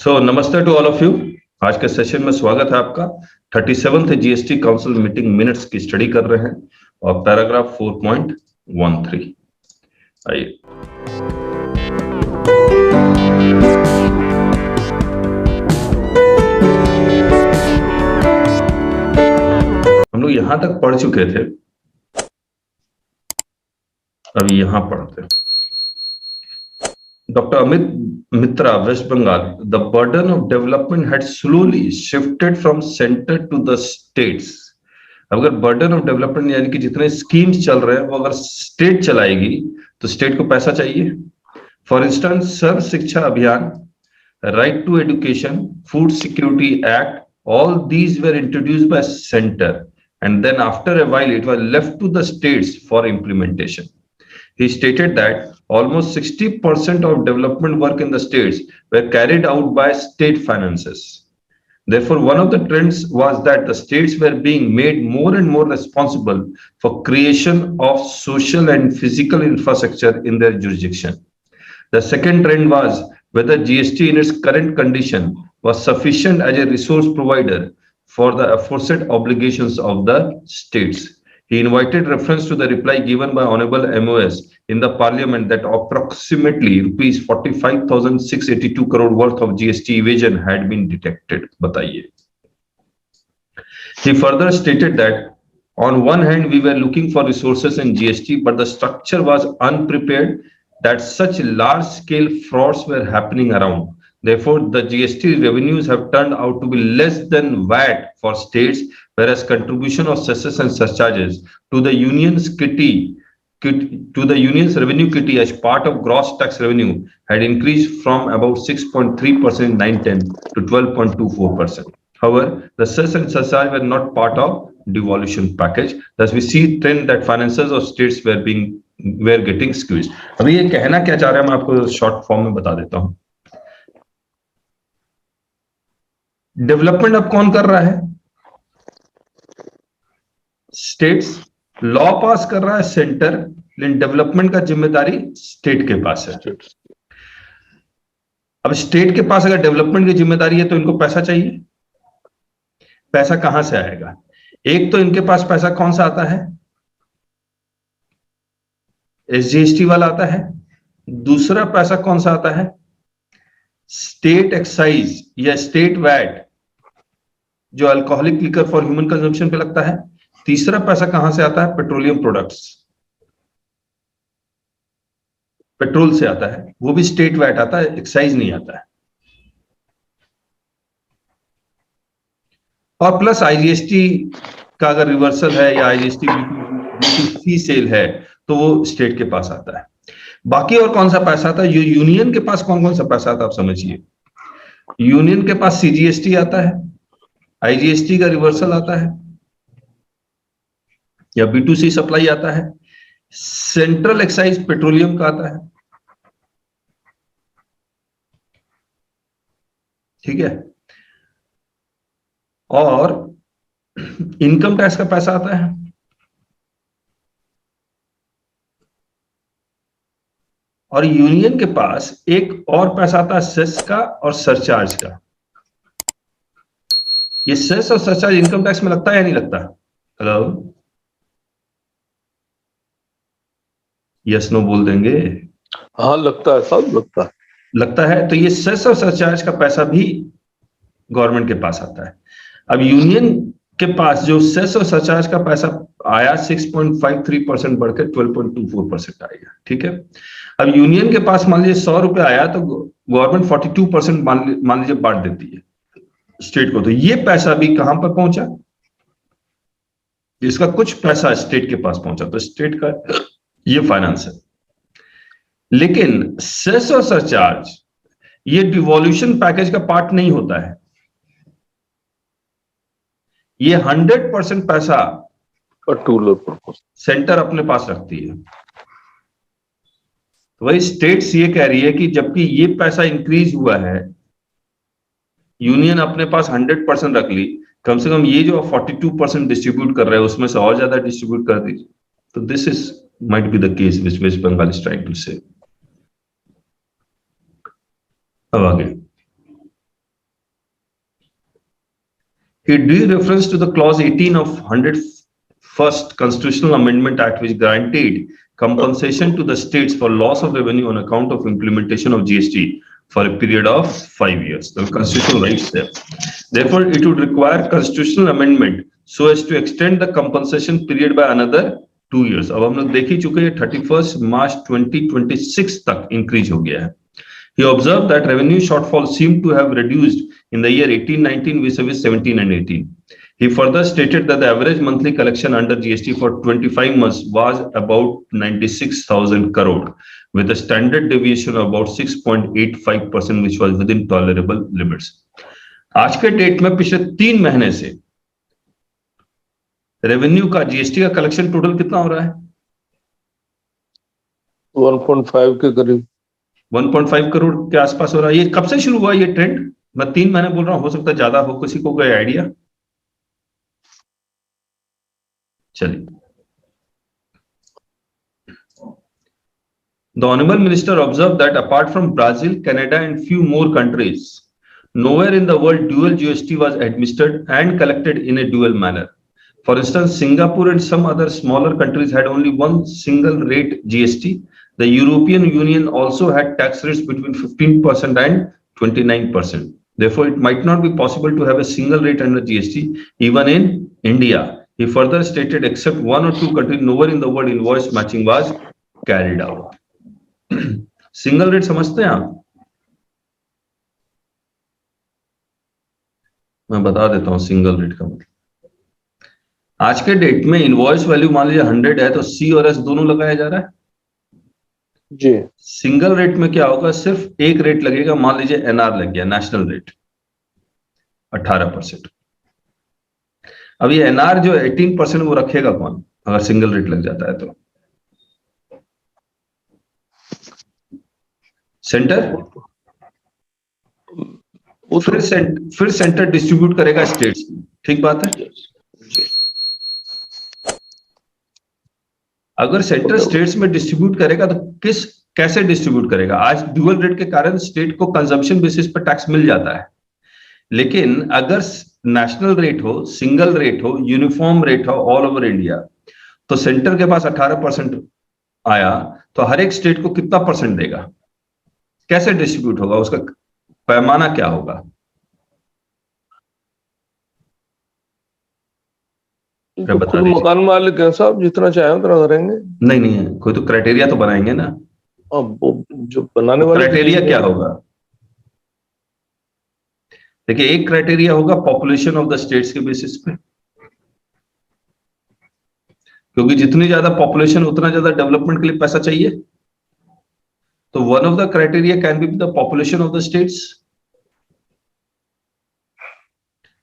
नमस्ते to all of you. आज के सेशन में स्वागत है आपका। 37th GST council meeting minutes की स्टडी कर रहे हैं और पैराग्राफ 4.13। आइए हम लोग यहां तक पढ़ चुके थे, अभी यहां पढ़ते हैं। Dr. Amit Mitra, West Bengal, the burden of development had slowly shifted from center to the states. अगर बर्डन ऑफ डेवलपमेंट यानी कि जितने स्कीम्स चल रहे हैं वो अगर स्टेट चलाएगी तो स्टेट को पैसा चाहिए। For instance Sarva Shiksha Abhiyan, right to education, food security act, all these were introduced by center and then after a while it was left to the states for implementation. He stated that almost 60% of development work in the states were carried out by state finances. Therefore, one of the trends was that the states were being made more and more responsible for creation of social and physical infrastructure in their jurisdiction. The second trend was whether GST in its current condition was sufficient as a resource provider for the aforesaid obligations of the states. He invited reference to the reply given by Honorable MOS in the Parliament that approximately rupees 45,682 crore worth of GST evasion had been detected. बताइए। He further stated that on one hand we were looking for resources in GST, but the structure was unprepared that such large-scale frauds were happening around. Therefore, the GST revenues have turned out to be less than VAT for states, whereas contribution of cesses and surcharges to the union's revenue kitty as part of gross tax revenue had increased from about 6.3% in 9-10 to 12.24%. However, the cess and surcharge were not part of devolution package. Thus, we see trend that finances of states were getting squeezed. अभी ये कहना क्या चाह रहा है मैं आपको short form में बता देता हूँ। डेवलपमेंट अब कौन कर रहा है? स्टेट्स। लॉ पास कर रहा है सेंटर, लेकिन डेवलपमेंट का जिम्मेदारी स्टेट के पास है। अब स्टेट के पास अगर डेवलपमेंट की जिम्मेदारी है तो इनको पैसा चाहिए। पैसा कहां से आएगा? एक तो इनके पास पैसा कौन सा आता है? एसजीएसटी वाला आता है। दूसरा पैसा कौन सा आता है? स्टेट एक्साइज या स्टेट वैट जो alcoholic liquor for human consumption पे लगता है। तीसरा पैसा कहां से आता है? पेट्रोलियम प्रोडक्ट्स, पेट्रोल से आता है, वो भी स्टेट वैट आता है, एक्साइज नहीं आता है। और प्लस आईजीएसटी का अगर रिवर्सल है या आईजीएसटी B2C सेल है तो वो स्टेट के पास आता है। बाकी और कौन सा पैसा आता है? यूनियन के पास कौन कौन सा पैसा आता है आप समझिए। यूनियन के पास सीजीएसटी आता है, आईजीएसटी का रिवर्सल आता है या B2C सप्लाई आता है, सेंट्रल एक्साइज पेट्रोलियम का आता है। ठीक है। और इनकम टैक्स का पैसा आता है। और यूनियन के पास एक और पैसा आता है सेस का और सरचार्ज का। ये सेस और सरचार्ज इनकम टैक्स में लगता है या नहीं लगता? हेलो, यस नो बोल देंगे। हाँ लगता है, सब लगता है। तो ये सेस और सरचार्ज का पैसा भी गवर्नमेंट के पास आता है। अब यूनियन के पास जो सेस और सरचार्ज का पैसा आया 6.53% बढ़कर 12.24% आएगा। ठीक है। अब यूनियन के पास मान लीजिए 100 रुपए आया तो गवर्नमेंट 42% मान लीजिए बांट देती है स्टेट को। तो ये पैसा भी कहां पर पहुंचा? इसका कुछ पैसा स्टेट के पास पहुंचा, तो स्टेट का ये फाइनेंस है। लेकिन सेस और सरचार्ज ये डिवॉल्यूशन पैकेज का पार्ट नहीं होता है। ये 100% पैसा सेंटर अपने पास रखती है। तो वही स्टेट्स ये कह रही है कि जबकि ये पैसा इंक्रीज हुआ है, यूनियन अपने पास 100% रख ली, कम से कम ये जो 42% डिस्ट्रीब्यूट कर रहे हैं उसमें से और ज्यादा डिस्ट्रीब्यूट कर दीजिए। तो this is might be the case which West Bengal is trying to say. अब आगे He drew reference to the clause 18 of 101st Constitutional Amendment Act, which granted compensation to the states for loss of revenue on account of implementation of GST for a period of 5 years. The constitutional rights there. Therefore, it would require constitutional amendment so as to extend the compensation period by another 2 years. अब हम लोग देख ही चुके हैं 31 March 2026 तक increase हो गया है. He observed that revenue shortfall seemed to have reduced in the year 18-19 vis-a-vis 17 and 18. He further stated that the average monthly collection under GST for 25 months was about 96,000 crore, with a standard deviation of about 6.85%, which was within tolerable limits. आज के date में पिछले 3 महीने से revenue का GST का collection total कितना हो रहा है? 1.5 के करीब, 1.5 करोड़ के आसपास हो रहा है. ये कब से शुरू हुआ ये ट्रेंड? मैं 3 महीने बोल रहा हूं, हो सकता है ज्यादा हो. किसी को कोई आइडिया? चलिए. The Honorable Minister observed that apart from Brazil, Canada and few more countries, nowhere in the world dual GST was administered and collected in a dual manner. For instance, Singapore and some other smaller countries had only one single rate GST. The European Union also had tax rates between 15% and 29%. Therefore, it might not be possible to have a single rate under GST even in India. He further stated, except 1 or 2 countries, nowhere in the world invoice matching was carried out. Single rate समझते हैं आप? मैं बता देता हूं single rate का मतलब. आज के डेट में इनवॉइस वैल्यू मान लीजिए 100 है तो सी और एस दोनों लगाया जा रहा है जी. सिंगल रेट में क्या होगा? सिर्फ एक रेट लगेगा. मान लीजिए एनआर लग गया, नेशनल रेट 18%. अब ये एनआर जो 18% वो रखेगा कौन अगर सिंगल रेट लग जाता है? तो सेंटर. फिर सेंटर डिस्ट्रीब्यूट करेगा स्टेट्स में. ठीक बात है. अगर सेंटर स्टेट्स में डिस्ट्रीब्यूट करेगा तो कैसे डिस्ट्रीब्यूट करेगा? आज ड्यूअल रेट के कारण स्टेट को कंजम्पशन बेसिस पर टैक्स मिल जाता है, लेकिन अगर नेशनल रेट हो, सिंगल रेट हो, यूनिफॉर्म रेट हो ऑल ओवर इंडिया, तो सेंटर के पास 18% आया तो हर एक स्टेट को कितना परसेंट देगा? कैसे डिस्ट्रीब्यूट होगा? उसका पैमाना क्या होगा? तो मकान मालिक है साहब, जितना चाहे उतना करेंगे. नहीं है, कोई तो क्राइटेरिया तो बनाएंगे ना. अब जो बनाने वाले क्राइटेरिया क्या होगा? देखिए, एक क्राइटेरिया होगा पॉपुलेशन ऑफ द स्टेट्स के बेसिस पे, क्योंकि जितनी ज्यादा पॉपुलेशन उतना ज्यादा डेवलपमेंट के लिए पैसा चाहिए. तो one of the criteria can be the population of the states.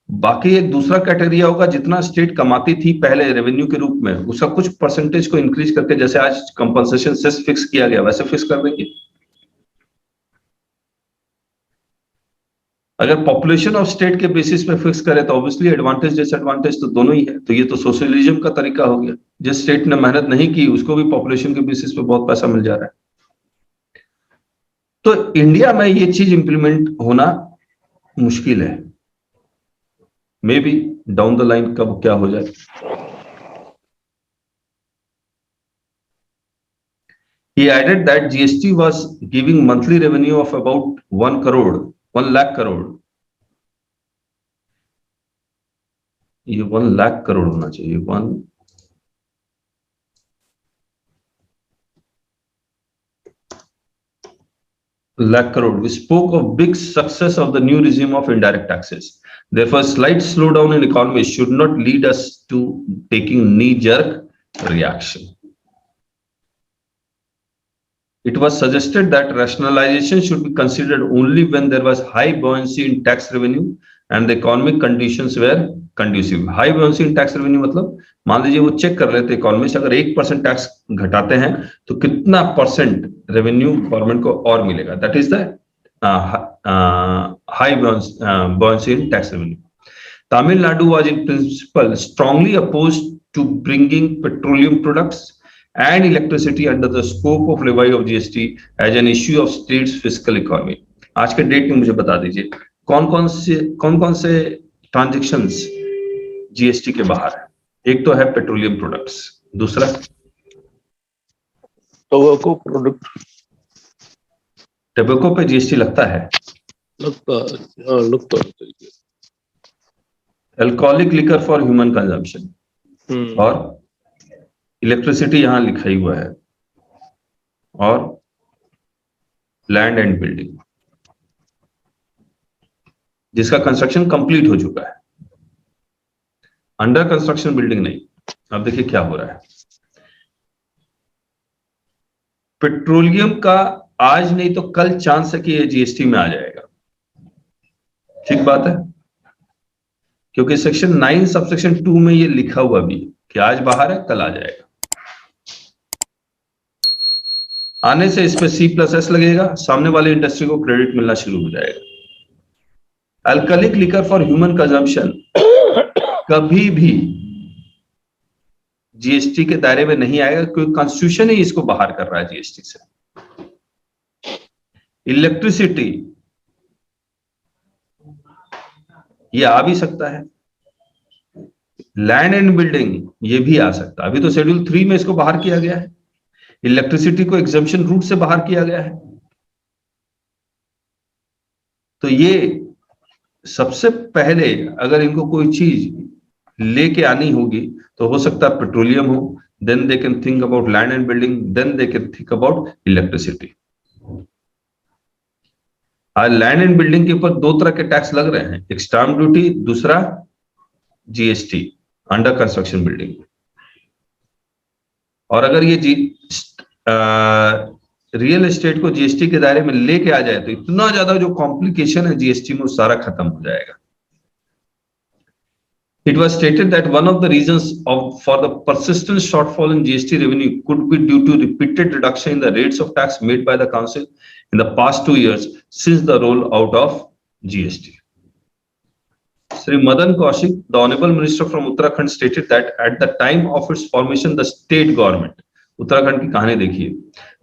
बाकी एक दूसरा क्राइटेरिया होगा जितना स्टेट कमाती थी पहले रेवेन्यू के रूप में, उसका कुछ परसेंटेज को इंक्रीज करके, जैसे आज कंपनसेशन सेस फिक्स किया गया वैसे फिक्स कर देंगे. अगर पॉपुलेशन ऑफ स्टेट के बेसिस पे फिक्स करे तो ऑब्वियसली एडवांटेज डिसएडवांटेज तो दोनों ही है. तो ये तो सोशलिज्म का तरीका हो गया. जिस स्टेट ने मेहनत नहीं की उसको भी पॉपुलेशन के बेसिस पे बहुत पैसा मिल जा रहा है. तो इंडिया में ये चीज इंप्लीमेंट होना मुश्किल है. May be down the line कब क्या हो जाए. He added that GST was giving monthly revenue of about 1 lakh crore. ये 1 लाख करोड़ होना चाहिए. 1 lakh crore. We spoke of big success of the new regime of indirect taxes. Therefore, slight slowdown in economy should not lead us to taking knee-jerk reaction. It was suggested that rationalization should be considered only when there was high buoyancy in tax revenue and the economic conditions were conducive. High buoyancy in tax revenue मतलब मान लीजिए वो check कर लेते economist, अगर 1% tax घटाते हैं तो कितना परसेंट रेवेन्यू गवर्नमेंट को और मिलेगा. That is the high buoyancy in tax revenue. Tamil Nadu was in principle strongly opposed to bringing petroleum products and electricity under the scope of levy of GST as an issue of state's fiscal economy. आज के date में मुझे बता दीजिए कौन कौन से transactions GST के बाहर है। एक तो है पेट्रोलियम प्रोडक्ट्स, दूसरा टोबैको प्रोडक्ट टोबैको पे जीएसटी लगता है। लगता है, हाँ लगता है। Alcoholic liquor for human consumption और इलेक्ट्रिसिटी यहां लिखा ही हुआ है, और लैंड एंड बिल्डिंग जिसका कंस्ट्रक्शन कंप्लीट हो चुका है, अंडर कंस्ट्रक्शन बिल्डिंग नहीं। अब देखिए क्या हो रहा है। पेट्रोलियम का आज नहीं तो कल चांस है कि ये जीएसटी में आ जाएगा। ठीक बात है, क्योंकि सेक्शन 9 सबसेक्शन 2 में ये लिखा हुआ भी है कि आज बाहर है, कल आ जाएगा। आने से इस पे C+S लगेगा, सामने वाले इंडस्ट्री को क्रेडिट मिलना शुरू हो जाएगा। Alcoholic liquor for human consumption कभी भी जीएसटी के दायरे में नहीं आएगा, क्योंकि कॉन्स्टिट्यूशन ही इसको बाहर कर रहा है जीएसटी से। इलेक्ट्रिसिटी ये आ भी सकता है, लैंड एंड बिल्डिंग ये भी आ सकता है। अभी तो शेड्यूल 3 में इसको बाहर किया गया है, इलेक्ट्रिसिटी को एग्जम्पशन रूट से बाहर किया गया है। तो ये सबसे पहले अगर इनको कोई चीज लेके आनी होगी तो हो सकता है पेट्रोलियम हो, then they can think about land and building, then they can think about electricity. आज लैंड एंड बिल्डिंग के ऊपर 2 तरह के टैक्स लग रहे हैं, एक स्टाम्प ड्यूटी, दूसरा जीएसटी अंडर कंस्ट्रक्शन बिल्डिंग। और अगर ये रियल एस्टेट को जीएसटी के दायरे में लेके आ जाए तो इतना ज्यादा जो कॉम्प्लिकेशन है जीएसटी में वो सारा खत्म हो जाएगा। It was stated that one of the reasons for the persistent shortfall in GST revenue could be due to repeated reduction in the rates of tax made by the council in the past 2 years since the rollout of GST. Sri Madan Kaushik, the Honorable Minister from Uttarakhand, stated that at the time of its formation, the state government, Uttarakhand की कहानी देखिए,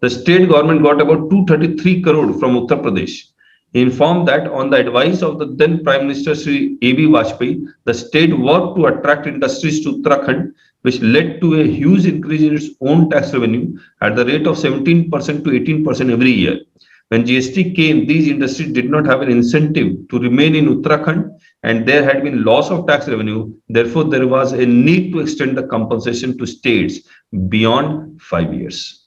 the state government got about 233 crore from Uttar Pradesh. He informed that on the advice of the then Prime Minister Sri A.B. Vajpayee, the state worked to attract industries to Uttarakhand, which led to a huge increase in its own tax revenue at the rate of 17% to 18% every year. When GST came, these industries did not have an incentive to remain in Uttarakhand, and there had been loss of tax revenue. Therefore, there was a need to extend the compensation to states beyond 5 years.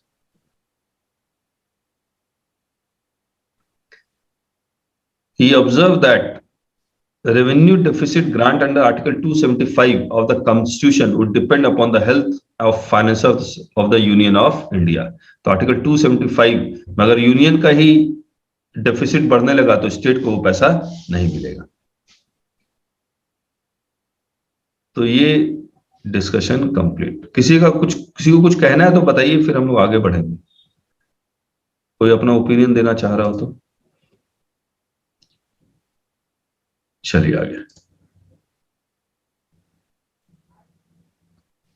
He observed that the revenue deficit grant under Article 275 of the Constitution would depend upon the health of finances of the Union of India. तो article 275 में अगर union का ही deficit बढ़ने लगा तो state को वो पैसा नहीं मिलेगा। तो ये डिस्कशन कंप्लीट। किसी को कुछ कहना है तो बताइए, फिर हम लोग आगे बढ़ेंगे। कोई अपना ओपिनियन देना चाह रहा हो तो चलिए आगे।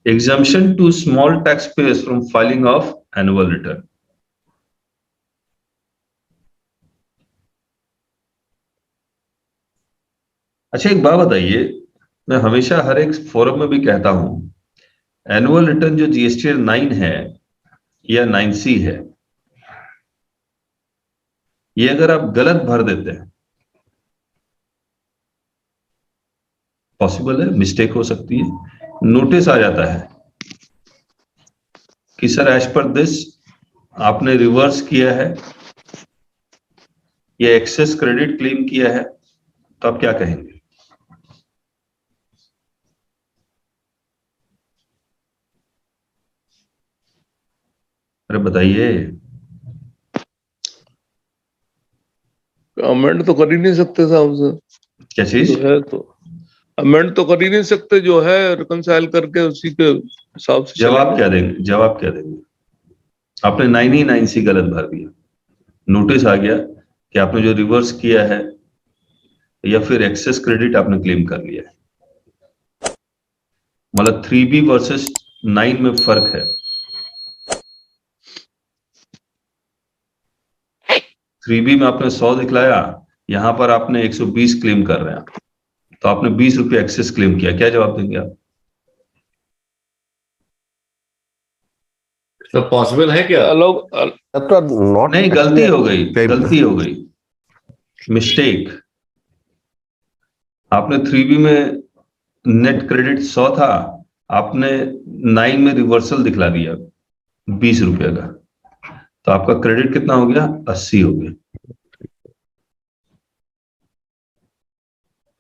Exemption to small taxpayers from filing of annual return. अच्छा एक बात बताइए, मैं हमेशा हर एक फोरम में भी कहता हूं, एनुअल रिटर्न जो जीएसटी 9 है या 9C है, ये अगर आप गलत भर देते हैं, पॉसिबल है मिस्टेक हो सकती है, नोटिस आ जाता है कि सर एज पर दिस आपने रिवर्स किया है या एक्सेस क्रेडिट क्लेम किया है, तो आप क्या कहेंगे? अरे बताइए। अमेंड तो कर ही नहीं सकते साहब से। क्या चीज है तो अमेंड तो कर ही नहीं सकते, जो है रिकंसाइल करके उसी के हिसाब से। जवाब क्या देंगे? आपने 9C गलत भर दिया, नोटिस आ गया कि आपने जो रिवर्स किया है या फिर एक्सेस क्रेडिट आपने क्लेम कर लिया है। मतलब 3B वर्सेस 9 में फर्क है। 3B में आपने 100 दिखलाया, यहां पर आपने 120 क्लेम कर रहे हैं। तो आपने 20 रुपये एक्सेस क्लेम किया, क्या जवाब देंगे आप? तो पॉसिबल है क्या? लोग नॉट नहीं, गलती हो गई, गलती हो गई, मिस्टेक। आपने 3B में नेट क्रेडिट 100 था, आपने 9 में रिवर्सल दिखला दिया 20 रुपये का, तो आपका क्रेडिट कितना हो गया? 80 हो गया।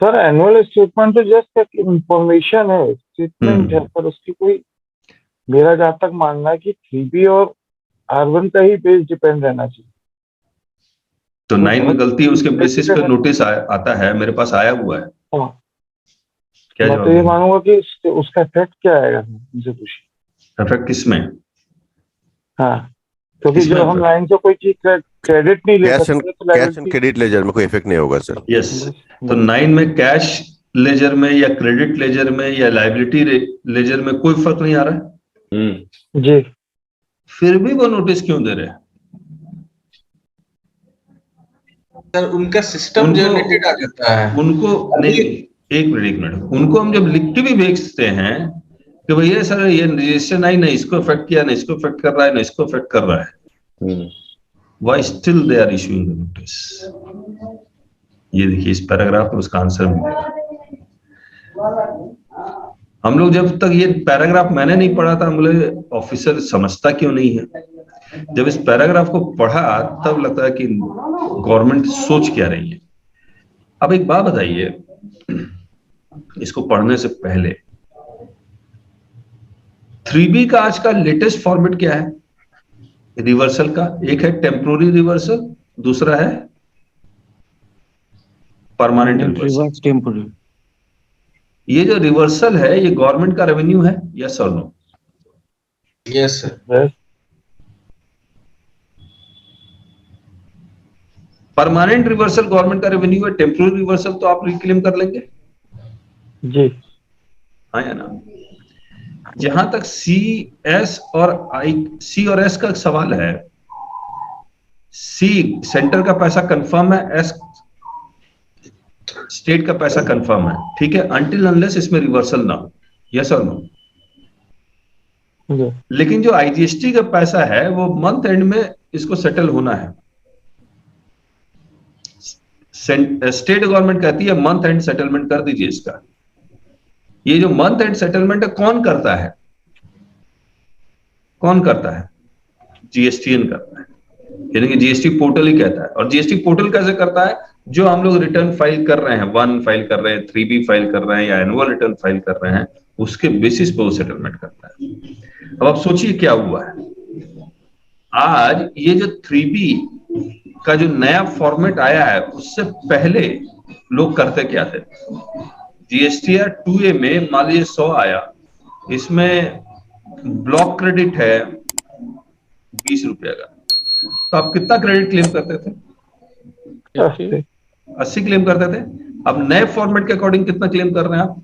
सर एनुअल स्टेटमेंट तो जस्ट एक इंफॉर्मेशन है, स्टेटमेंट है, पर उसकी कोई, मेरा जहां तक मानना है कि 3B और R1 का ही बेस डिपेंड रहना चाहिए। तो 9 में गलती है, उसके बेसिस पे नोटिस आता है, मेरे पास आया हुआ है। हाँ, क्या मैं जवाब तो ये देंगे? मानूंगा कि उसका इफेक्ट क्या आएगा मुझे पूछिए। इफेक्ट किसमें? हाँ, क्योंकि किसमें जब हम effect? लाइन से कोई चीज क्रेडिट नहीं ले कैश एंड सकते तो cash and liability- credit ledger में कोई इफेक्ट नहीं होगा सर। यस, तो 9 में कैश लेजर में या क्रेडिट लेजर में या लाइबिलिटी लेजर में कोई फर्क नहीं आ रहा है, जी, फिर भी वो नोटिस क्यों दे रहे हैं? सर उनका सिस्टम उनको- जनरेटेड आ जाता है। उनको नहीं, एक मिनट, उनको हम जब लिख के भी भेजते हैं कि भैया सर ये रजिस्ट्रेशन आई, नहीं इसको इफेक्ट किया, नहीं इसको इफेक्ट कर रहा है, नहीं इसको इफेक्ट कर रहा है, why still they are issuing the notice? ये देखिए इस पैराग्राफ में उसका आंसर मिलेगा। हम लोग जब तक ये पैराग्राफ मैंने नहीं पढ़ा था, हम बोले ऑफिसर समझता क्यों नहीं है। जब इस पैराग्राफ को पढ़ा तब लगता है कि गवर्नमेंट सोच क्या रही है। अब एक बात बताइए, इसको पढ़ने से पहले 3B का आज का लेटेस्ट फॉर्मेट क्या है रिवर्सल का? एक है टेम्पोररी रिवर्सल, दूसरा है परमानेंट रिवर्सल। टेम्पोररी। ये जो रिवर्सल है ये गवर्नमेंट का रेवेन्यू है, यस और no? Yes sir. Permanent reversal government का रेवेन्यू है, टेम्पोररी रिवर्सल तो आप रिक्लेम कर लेंगे, जी, हाँ या ना? जहां तक CS और S का सवाल है, C सेंटर का पैसा कंफर्म है, S स्टेट का पैसा कंफर्म है, ठीक है, अनटिल अनलेस इसमें रिवर्सल ना हो, यस और नो? जी, लेकिन जो IGST का पैसा है वो मंथ एंड में इसको सेटल होना है। स्टेट गवर्नमेंट कहती है मंथ एंड सेटलमेंट कर दीजिए इसका। ये जो मंथ एंड सेटलमेंट है कौन करता है? कौन करता है? GSTN करता है, यानी कि GST पोर्टल ही कहता है। और GST पोर्टल कैसे करता है? जो हम लोग रिटर्न फाइल कर रहे हैं, 1 फाइल कर रहे हैं, 3B फाइल कर रहे हैं या एनुअल रिटर्न फाइल कर रहे हैं, उसके बेसिस पे वो सेटलमेंट करता है। अब आप सोचिए क्या हुआ है आज, ये जो 3B का जो नया फॉर्मेट आया है उससे पहले लोग करते क्या थे? GSTR 2A में मान लीजिए 100 आया, इसमें ब्लॉक क्रेडिट है 20 रुपये का, तो आप कितना क्रेडिट क्लेम करते थे? 80 क्लेम करते थे। अब नए फॉर्मेट के अकॉर्डिंग कितना क्लेम कर रहे हैं आप?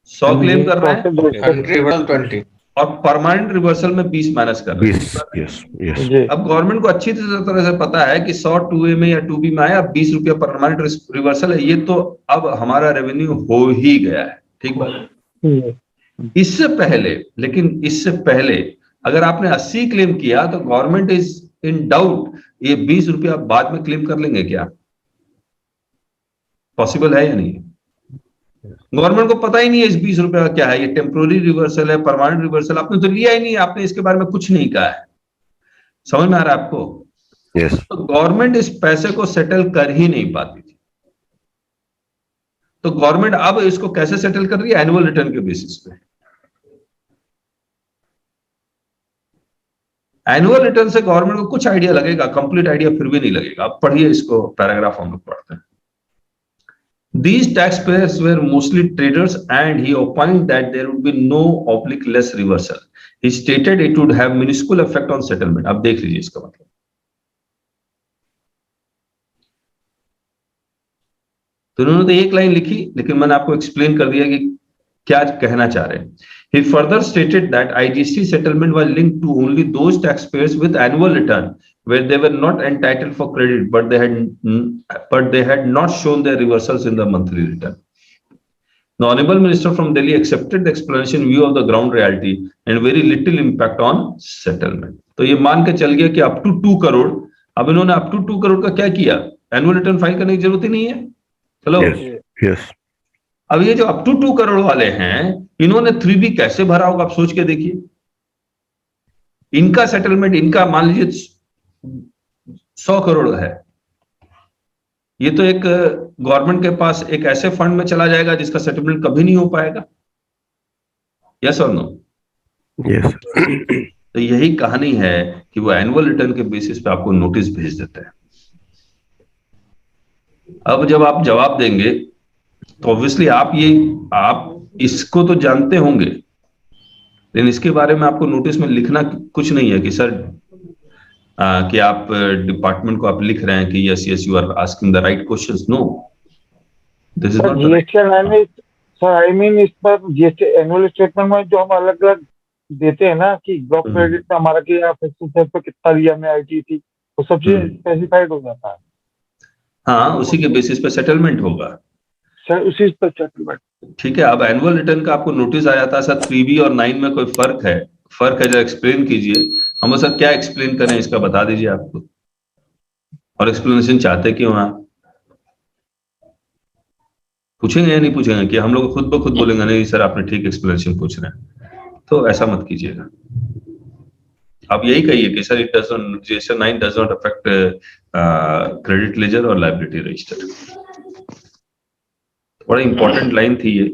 100 क्लेम कर रहे हैं 120 और परमानेंट रिवर्सल में 20 माइनस कर रहे हैं। Yes yes. जी, अब गवर्नमेंट को अच्छी तरह से पता है कि 100 2A में या 2B में आया, 20 रुपया परमानेंट रिवर्सल है, ये तो अब हमारा रेवेन्यू हो ही गया है, ठीक बात। इससे पहले, लेकिन इससे पहले अगर आपने 80 क्लेम किया तो गवर्नमेंट इज इन डाउट, ये 20 रुपया बाद में क्लेम कर लेंगे क्या? पॉसिबल है या नहीं? गवर्नमेंट को पता ही नहीं है इस 20 रुपए का क्या है, ये टेम्पोररी रिवर्सल है, परमानेंट रिवर्सल, आपने तो लिया ही नहीं, आपने इसके बारे में कुछ नहीं कहा है। समझ में आ रहा है आपको? यस। तो गवर्नमेंट इस पैसे को सेटल कर ही नहीं पाती थी, तो गवर्नमेंट अब इसको कैसे सेटल कर रही है? एनुअल रिटर्न के बेसिस पे। एनुअल रिटर्न से गवर्नमेंट को कुछ आइडिया लगेगा, कंप्लीट आइडिया फिर भी नहीं लगेगा। अब पढ़िए इसको, पैराग्राफ हम लोग पढ़ते हैं। These taxpayers were mostly traders and he opined that there would be no oblique less reversal. He stated it would have minuscule effect on settlement. अब देख लीजिए इसका मतलब। तो उन्होंने तो एक लाइन लिखी, लेकिन मैंने आपको एक्सप्लेन कर दिया कि क्या कहना चाह रहे हैं। He further stated that IGST settlement was linked to only those taxpayers with annual return where they were not entitled for credit, but they had not shown their reversals in the monthly return. The Honorable Minister from Delhi accepted the explanation view of the ground reality and very little impact on settlement. तो ये मान के चल गया कि up to 2 crore, अब इन्होंने up to 2 crore का क्या किया? एनुअल रिटर्न फाइल करने की जरूरत ही नहीं है। Hello, yes. अब ये जो अप टू 2 करोड़ वाले हैं, इन्होंने 3B कैसे भरा होगा, आप सोच के देखिए। इनका सेटलमेंट, इनका मान लीजिए 100 करोड़ है, ये तो एक गवर्नमेंट के पास एक ऐसे फंड में चला जाएगा जिसका सेटलमेंट कभी नहीं हो पाएगा। यस और नो? यस। तो यही कहानी है कि वो एनुअल रिटर्न के बेसिस पे आपको नोटिस भेज देते हैं। अब जब आप जवाब देंगे तो ऑब्वियसली आप इसको तो जानते होंगे, लेकिन इसके बारे में आपको नोटिस में लिखना कुछ नहीं है कि सर कि आप डिपार्टमेंट को आप लिख रहे हैं कि yes you are asking the right questions. No, this is not sir. I mean इस पर जीएसटी एनुअल स्टेटमेंट में जो हम अलग अलग देते हैं ना कि ब्लॉक क्रेडिट में हमारा कि आप पे कितना दिया में आईटी थी, वो सब चीज स्पेसिफाइड हो जाता है। हाँ, उसी के बेसिस पे सेटलमेंट होगा सर, उसी पर सेटलमेंट। ठीक है। अब एनुअल रिटर्न का आपको नोटिस आ जाता है सर 3B और 9 में कोई फर्क है जरा एक्सप्लेन कीजिए। हम सर क्या एक्सप्लेन करें, इसका बता दीजिए आपको, और एक्सप्लेनेशन चाहते क्यों आप पूछेंगे या नहीं पूछेंगे कि हम लोग खुद ब खुद बोलेंगे नहीं सर आपने ठीक एक्सप्लेनेशन पूछ रहे हैं, तो ऐसा मत कीजिएगा। आप यही कहिए कि sir it doesn't, GST 9 does not affect credit ledger और लायबिलिटी रजिस्टर। बड़ा इंपॉर्टेंट लाइन थी ये।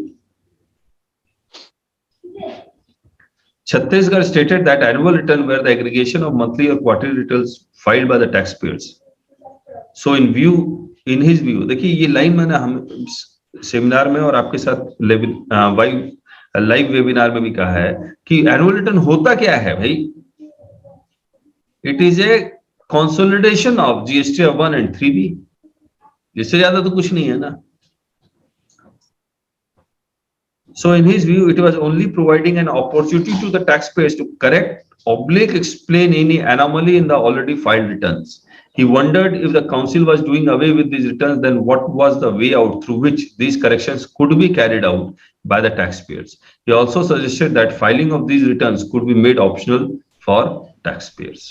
Chhattisgarh stated that annual return were the aggregation of monthly or quarterly returns filed by the taxpayers. So in his view, देखिए ये line मैंने हम seminar में और आपके साथ लाइव वेबिनार में भी कहा है कि एनुअल रिटर्न होता क्या है भाई। It is a consolidation of GST 1 and 3B, जिससे ज्यादा तो कुछ नहीं है ना। So in his view, it was only providing an opportunity to the taxpayers to correct/ explain any anomaly in the already filed returns. He wondered if the council was doing away with these returns, then what was the way out through which these corrections could be carried out by the taxpayers. He also suggested that filing of these returns could be made optional for taxpayers.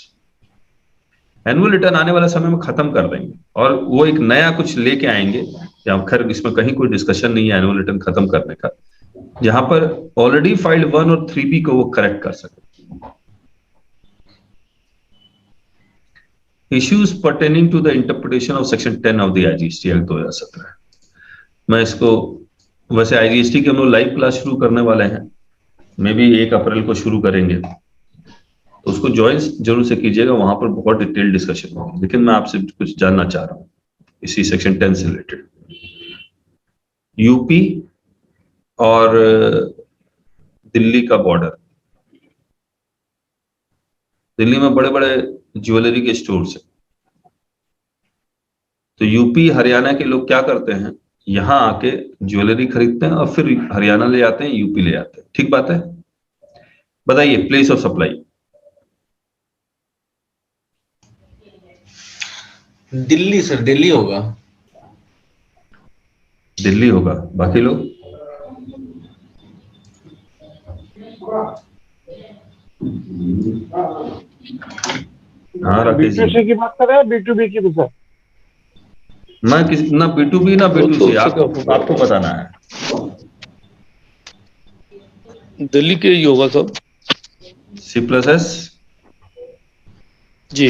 Annual return आने वाला समय में खत्म कर देंगे और वो एक नया कुछ लेके आएंगे, या खैर इसमें कहीं कोई डिस्कशन नहीं है एनुअल रिटर्न खत्म करने का, जहां पर ऑलरेडी फाइल्ड 1 और 3B को वो करेक्ट कर सके। Issues pertaining to the interpretation of Section 10 of the IGST Act 2017। मैं इसको वैसे IGST के हम लोग लाइव क्लास शुरू करने वाले हैं, मे भी 1 अप्रैल को शुरू करेंगे, तो उसको ज्वाइन जरूर से कीजिएगा, वहां पर बहुत डिटेल डिस्कशन होगी। लेकिन मैं आपसे कुछ जानना चाह रहा हूँ इसी सेक्शन 10 से रिलेटेड। यूपी और दिल्ली का बॉर्डर, दिल्ली में बड़े बड़े ज्वेलरी के स्टोर्स हैं, तो यूपी हरियाणा के लोग क्या करते हैं, यहां आके ज्वेलरी खरीदते हैं और फिर हरियाणा ले जाते हैं, यूपी ले जाते हैं। ठीक बात है? बताइए place of supply. Delhi sir, Delhi होगा। दिल्ली होगा, बाकी लोग हाँ राकेश जी, B2C की बात कर रहे हैं, B2B की भी सर? मैं ना B2B ना B2C, आपको बताना है। दिल्ली के ही होगा सब। C+S जी।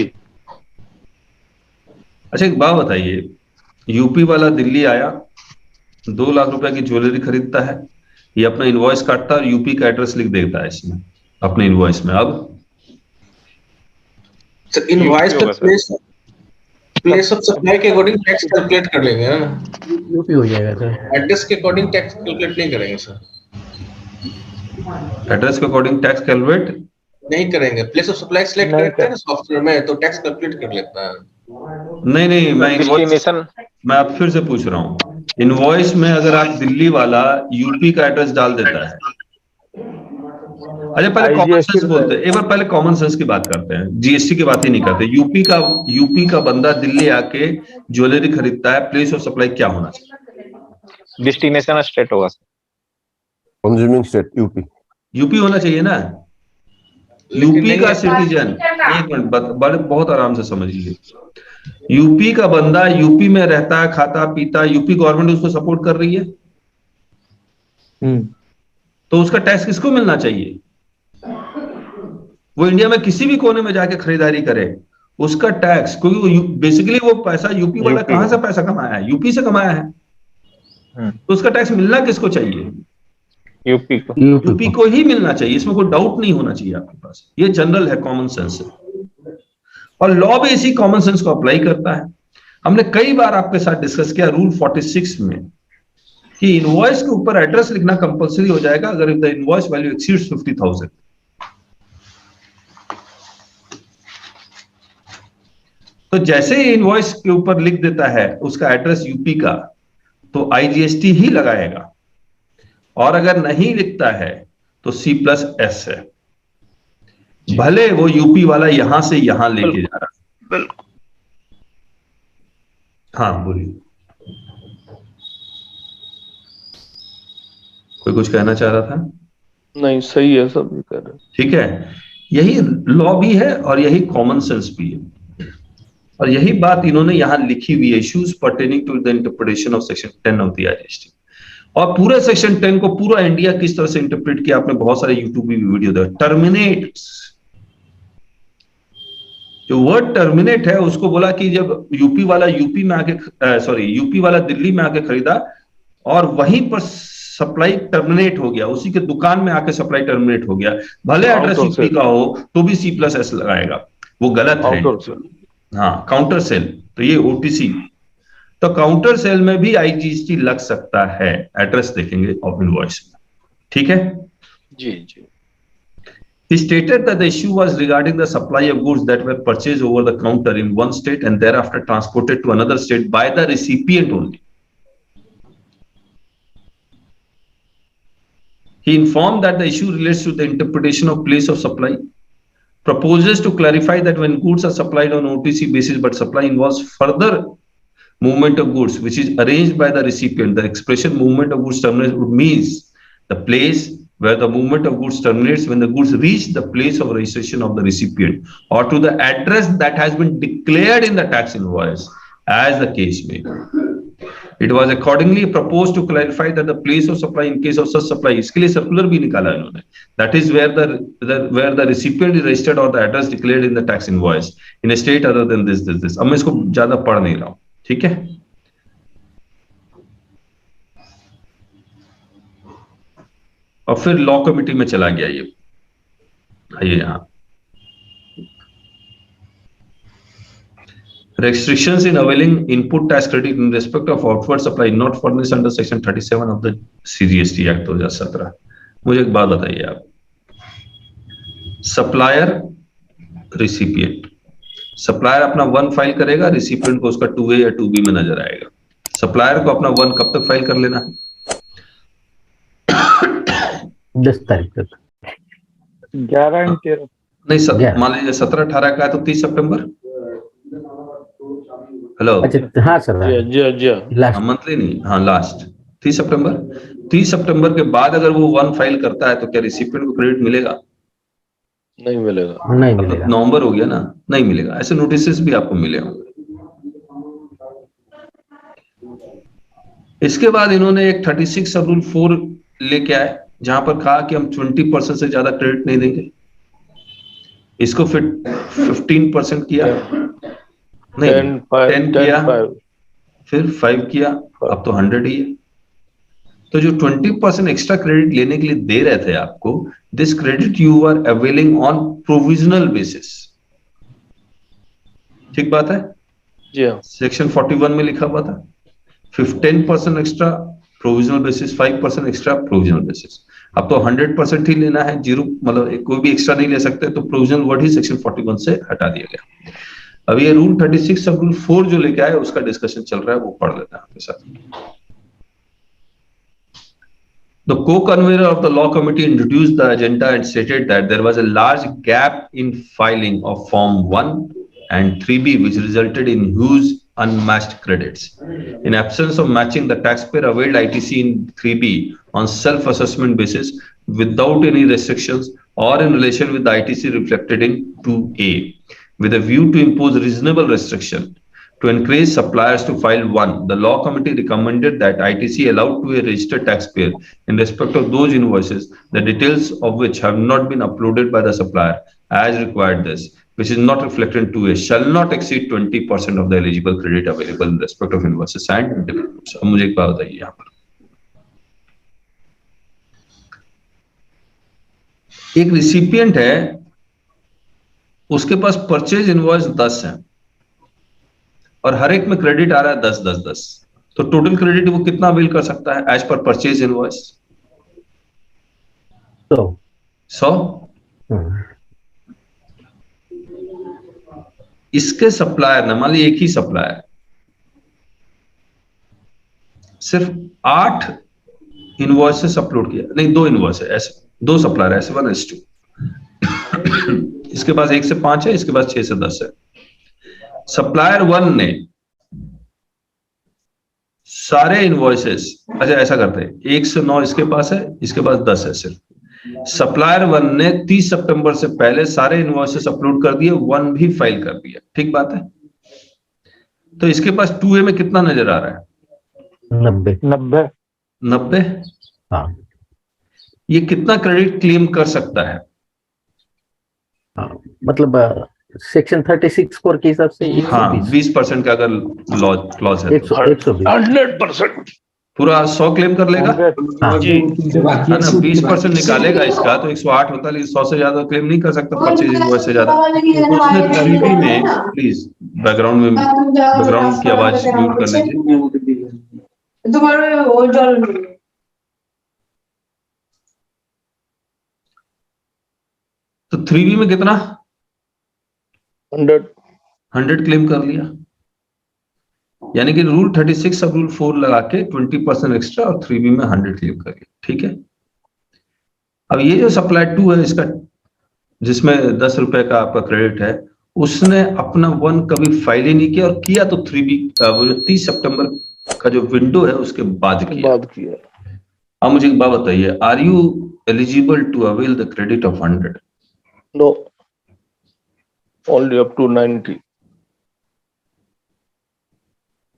अच्छा एक बात बताइए, यूपी वाला दिल्ली आया, 2 लाख रुपए की ज्वेलरी खरीदता है, ये अपना इनवॉइस काटता है और यूपी का एड्रेस लिख देता है इसमें अपने इनवॉइस में। अब सर इनवॉइस पे प्लेस ऑफ सप्लाई के अकॉर्डिंग टैक्स कैलकुलेट कर लेंगे ना, यूपी हो जाएगा सर। एड्रेस के अकॉर्डिंग टैक्स कैलकुलेट नहीं करेंगे सर। एड्रेस के अकॉर्डिंग टैक्स कैलकुलेट नहीं करेंगे, प्लेस ऑफ सप्लाई सिलेक्ट करते हैं ना सॉफ्टवेयर में, तो टैक्स कैलकुलेट कर लेता है। नहीं, मैं इनवॉइस, मैं आप फिर से पूछ रहा हूँ, इनवॉइस में अगर आप दिल्ली वाला यूपी का एड्रेस डाल देता है अच्छा पहले कॉमन IGST सेंस बोलते हैं, एक बार पहले कॉमन सेंस की बात करते हैं, जीएसटी की बात ही नहीं करते। यूपी का बंदा दिल्ली आके ज्वेलरी खरीदता है, प्लेस ऑफ सप्लाई क्या होना चाहिए? डेस्टिनेशन स्टेट होगा sir. Consuming state UP. UP होना चाहिए ना, यूपी का सिटीजन। एक मिनट, बहुत आराम से समझिए। यूपी का बंदा यूपी में रहता है, खाता पीता, यूपी गवर्नमेंट उसको सपोर्ट कर रही है, तो उसका टैक्स किसको मिलना चाहिए? वो इंडिया में किसी भी कोने में जाके खरीदारी करे, उसका टैक्स, क्योंकि बेसिकली वो पैसा यूपी वाला कहां से पैसा कमाया है? यूपी से कमाया है, तो उसका टैक्स मिलना किसको चाहिए? यूपी को ही मिलना चाहिए, इसमें कोई डाउट नहीं होना चाहिए आपके पास। ये जनरल है, कॉमन सेंस है, और लॉ भी इसी कॉमन सेंस को अप्लाई करता है। हमने कई बार आपके साथ डिस्कस किया रूल 46 में कि इनवॉइस के ऊपर एड्रेस लिखना कंपलसरी हो जाएगा अगर द इनवॉइस वैल्यू एक्सीड्स 50,000। तो जैसे ही इनवॉइस के ऊपर लिख देता है उसका एड्रेस यूपी का, तो आईजीएसटी ही लगाएगा, और अगर नहीं लिखता है तो C+S है, भले वो यूपी वाला यहां से यहां लेके जा रहा है। बिल्कुल। हाँ बोलिए, कोई कुछ कहना चाह रहा था? नहीं सही है, सब ये कह रहे हैं। ठीक है, यही लॉ भी है और यही कॉमन सेंस भी है, और यही बात इन्होंने यहां लिखी हुई है, issues pertaining to the interpretation of section 10 of the IGST. और पूरे सेक्शन 10 को पूरा इंडिया किस तरह से इंटरप्रेट किया, आपने बहुत सारे यूट्यूब में वीडियो देखा। टर्मिनेट्स, जो वर्ड टर्मिनेट है उसको बोला कि जब यूपी वाला यूपी वाला दिल्ली में आके खरीदा और वहीं पर सप्लाई टर्मिनेट हो गया, उसी के दुकान में आके सप्लाई टर्मिनेट हो गया, भले एड्रेस यूपी का हो तो भी C+S लगाएगा, वो गलत है। हाँ, काउंटर सेल, तो ये ओटीसी, तो काउंटर सेल में भी आईजीएसटी लग सकता है, एड्रेस देखेंगे ऑफ इनवॉइस में। ठीक है जी जी। He stated that the issue was regarding the supply of goods that were purchased over the counter in one state and thereafter transported to another state by the recipient only. He informed that the issue relates to the interpretation of place of supply. Proposes to clarify that when goods are supplied on OTC basis but supply involves further movement of goods which is arranged by the recipient, the expression movement of goods terminates means the place where the movement of goods terminates when the goods reach the place of registration of the recipient or to the address that has been declared in the tax invoice, as the case may be. It was accordingly proposed to clarify that the place of supply in case of such supply, इसके लिए circular भी निकाला इन्होंने, that is where the recipient is registered or the address declared in the tax invoice in a state other than this. अब मैं इसको ज्यादा पढ़ नहीं रहा हूं, ठीक है। और फिर लॉ कमिटी में चला गया ये, आइए यहां restrictions in availing input tax credit in respect of outward supply not furnished under section 37 of the CGST Act 2017। मुझे एक बात बताइए आप, सप्लायर रिसिपिएंट, सप्लायर अपना 1 फाइल करेगा, रिसिपिएंट को उसका 2A या 2B में नजर आएगा। सप्लायर को अपना 1 कब तक फाइल कर लेना है? 10 तारीख तक, 11 and 13 नहीं, मान लीजिए 17-18 का है तो 30 सितंबर। हेलो, अच्छा हाँ सर, जी लास्ट मंथली नहीं, हाँ लास्ट 30 सितंबर। 30 सितंबर के बाद अगर वो 1 फाइल करता है तो क्या रिसिपिएंट को क्रेडिट मिलेगा? नहीं मिलेगा, नहीं तो मिलेगा। नवंबर हो गया ना, नहीं मिलेगा। ऐसे नोटिस भी आपको मिले होंगे। इसके बाद इन्होंने एक 36 सब रूल 4 लेके आए, जहां पर कहा कि हम 20% से ज्यादा क्रेडिट नहीं देंगे। इसको फिर 15% किया, नहीं 10 किया, फिर 5 किया, अब तो 100 ही है। तो जो 20% एक्स्ट्रा क्रेडिट लेने के लिए दे रहे थे आपको, this credit you are availing on provisional basis. ठीक बात है जी हाँ। सेक्शन 41 में लिखा हुआ था 10% extra provisional basis, 5% extra provisional basis. अब तो 100% ही लेना है, जीरो मतलब कोई भी एक्स्ट्रा नहीं ले सकते, तो प्रोविजनल वर्ड ही सेक्शन 41 से हटा दिया गया। अब ये रूल 36 सब रूल 4 जो लेके आए उसका डिस्कशन चल रहा है, वो पढ़ लेते हैं आपके साथ। The co-convener of the law committee introduced the agenda and stated that there was a large gap in filing of Form 1 and 3B, which resulted in huge unmatched credits. In absence of matching, the taxpayer availed ITC in 3B on self-assessment basis without any restrictions or in relation with the ITC reflected in 2A, with a view to impose reasonable restriction. To encourage suppliers to file 1, the law committee recommended that ITC allowed to a registered taxpayer in respect of those invoices, the details of which have not been uploaded by the supplier as required this, which is not reflected in 2A, shall not exceed 20% of the eligible credit available in respect of invoices and deliverables. अब मुझे एक बात बताइए यहाँ पर, एक recipient है, उसके पास परचेज इनवॉइस 10 है और हर एक में क्रेडिट आ रहा है 10 10 10, तो टोटल क्रेडिट वो कितना अवेल कर सकता है एज पर परचेज इनवॉइस? 100। इसके सप्लायर ने, मान लीजिए एक ही सप्लायर सिर्फ 8 इनवॉइसेस अपलोड किया, नहीं 2 इनवॉइस है, ऐसे 2 सप्लायर, S1 S2। इसके पास 1 से 5 है, इसके पास 6 से 10 है। सप्लायर 1 ने सारे इनवॉइसेस, अच्छा ऐसा करते हैं, 1 से 9 इसके पास है, इसके पास 10 है सिर्फ। सप्लायर 1 ने 30 सितंबर से पहले सारे इनवॉइसेस अपलोड कर दिए, 1 भी फाइल कर दिया, ठीक बात है। तो इसके पास 2A में कितना नजर आ रहा है? 90। हाँ, ये कितना क्रेडिट क्लेम कर सकता है? हाँ, मतलब सेक्शन 36 कोर के हिसाब से हाँ, 20% का अगर लॉ क्लॉज है तो 100% पूरा 100 क्लेम कर लेगा। जी, है ना, 20% निकालेगा इसका तो 108 होता है, लेकिन 100 से ज्यादा क्लेम नहीं कर सकता परचेज इनवॉइस से ज्यादा। उसने 3B में, प्लीज बैकग्राउंड की आवाज म्यूट कर लीजिए। तो 3B में कितना? 100 क्लेम कर लिया, यानी कि रूल 36 सब रूल 4 लगा के 20% एक्स्ट्रा और 3B में 100 क्लेम कर लिया, ठीक है। अब ये जो सप्लाई 2 है, इसका जिसमें 10 रुपए का आपका क्रेडिट है, उसने अपना 1 कभी फाइल ही नहीं किया, और किया तो 3B 30 सितंबर का जो विंडो है उसके बाद किया। अब मुझे एक बात बताइए, are you eligible to avail the credit of 100? No, only up to 90।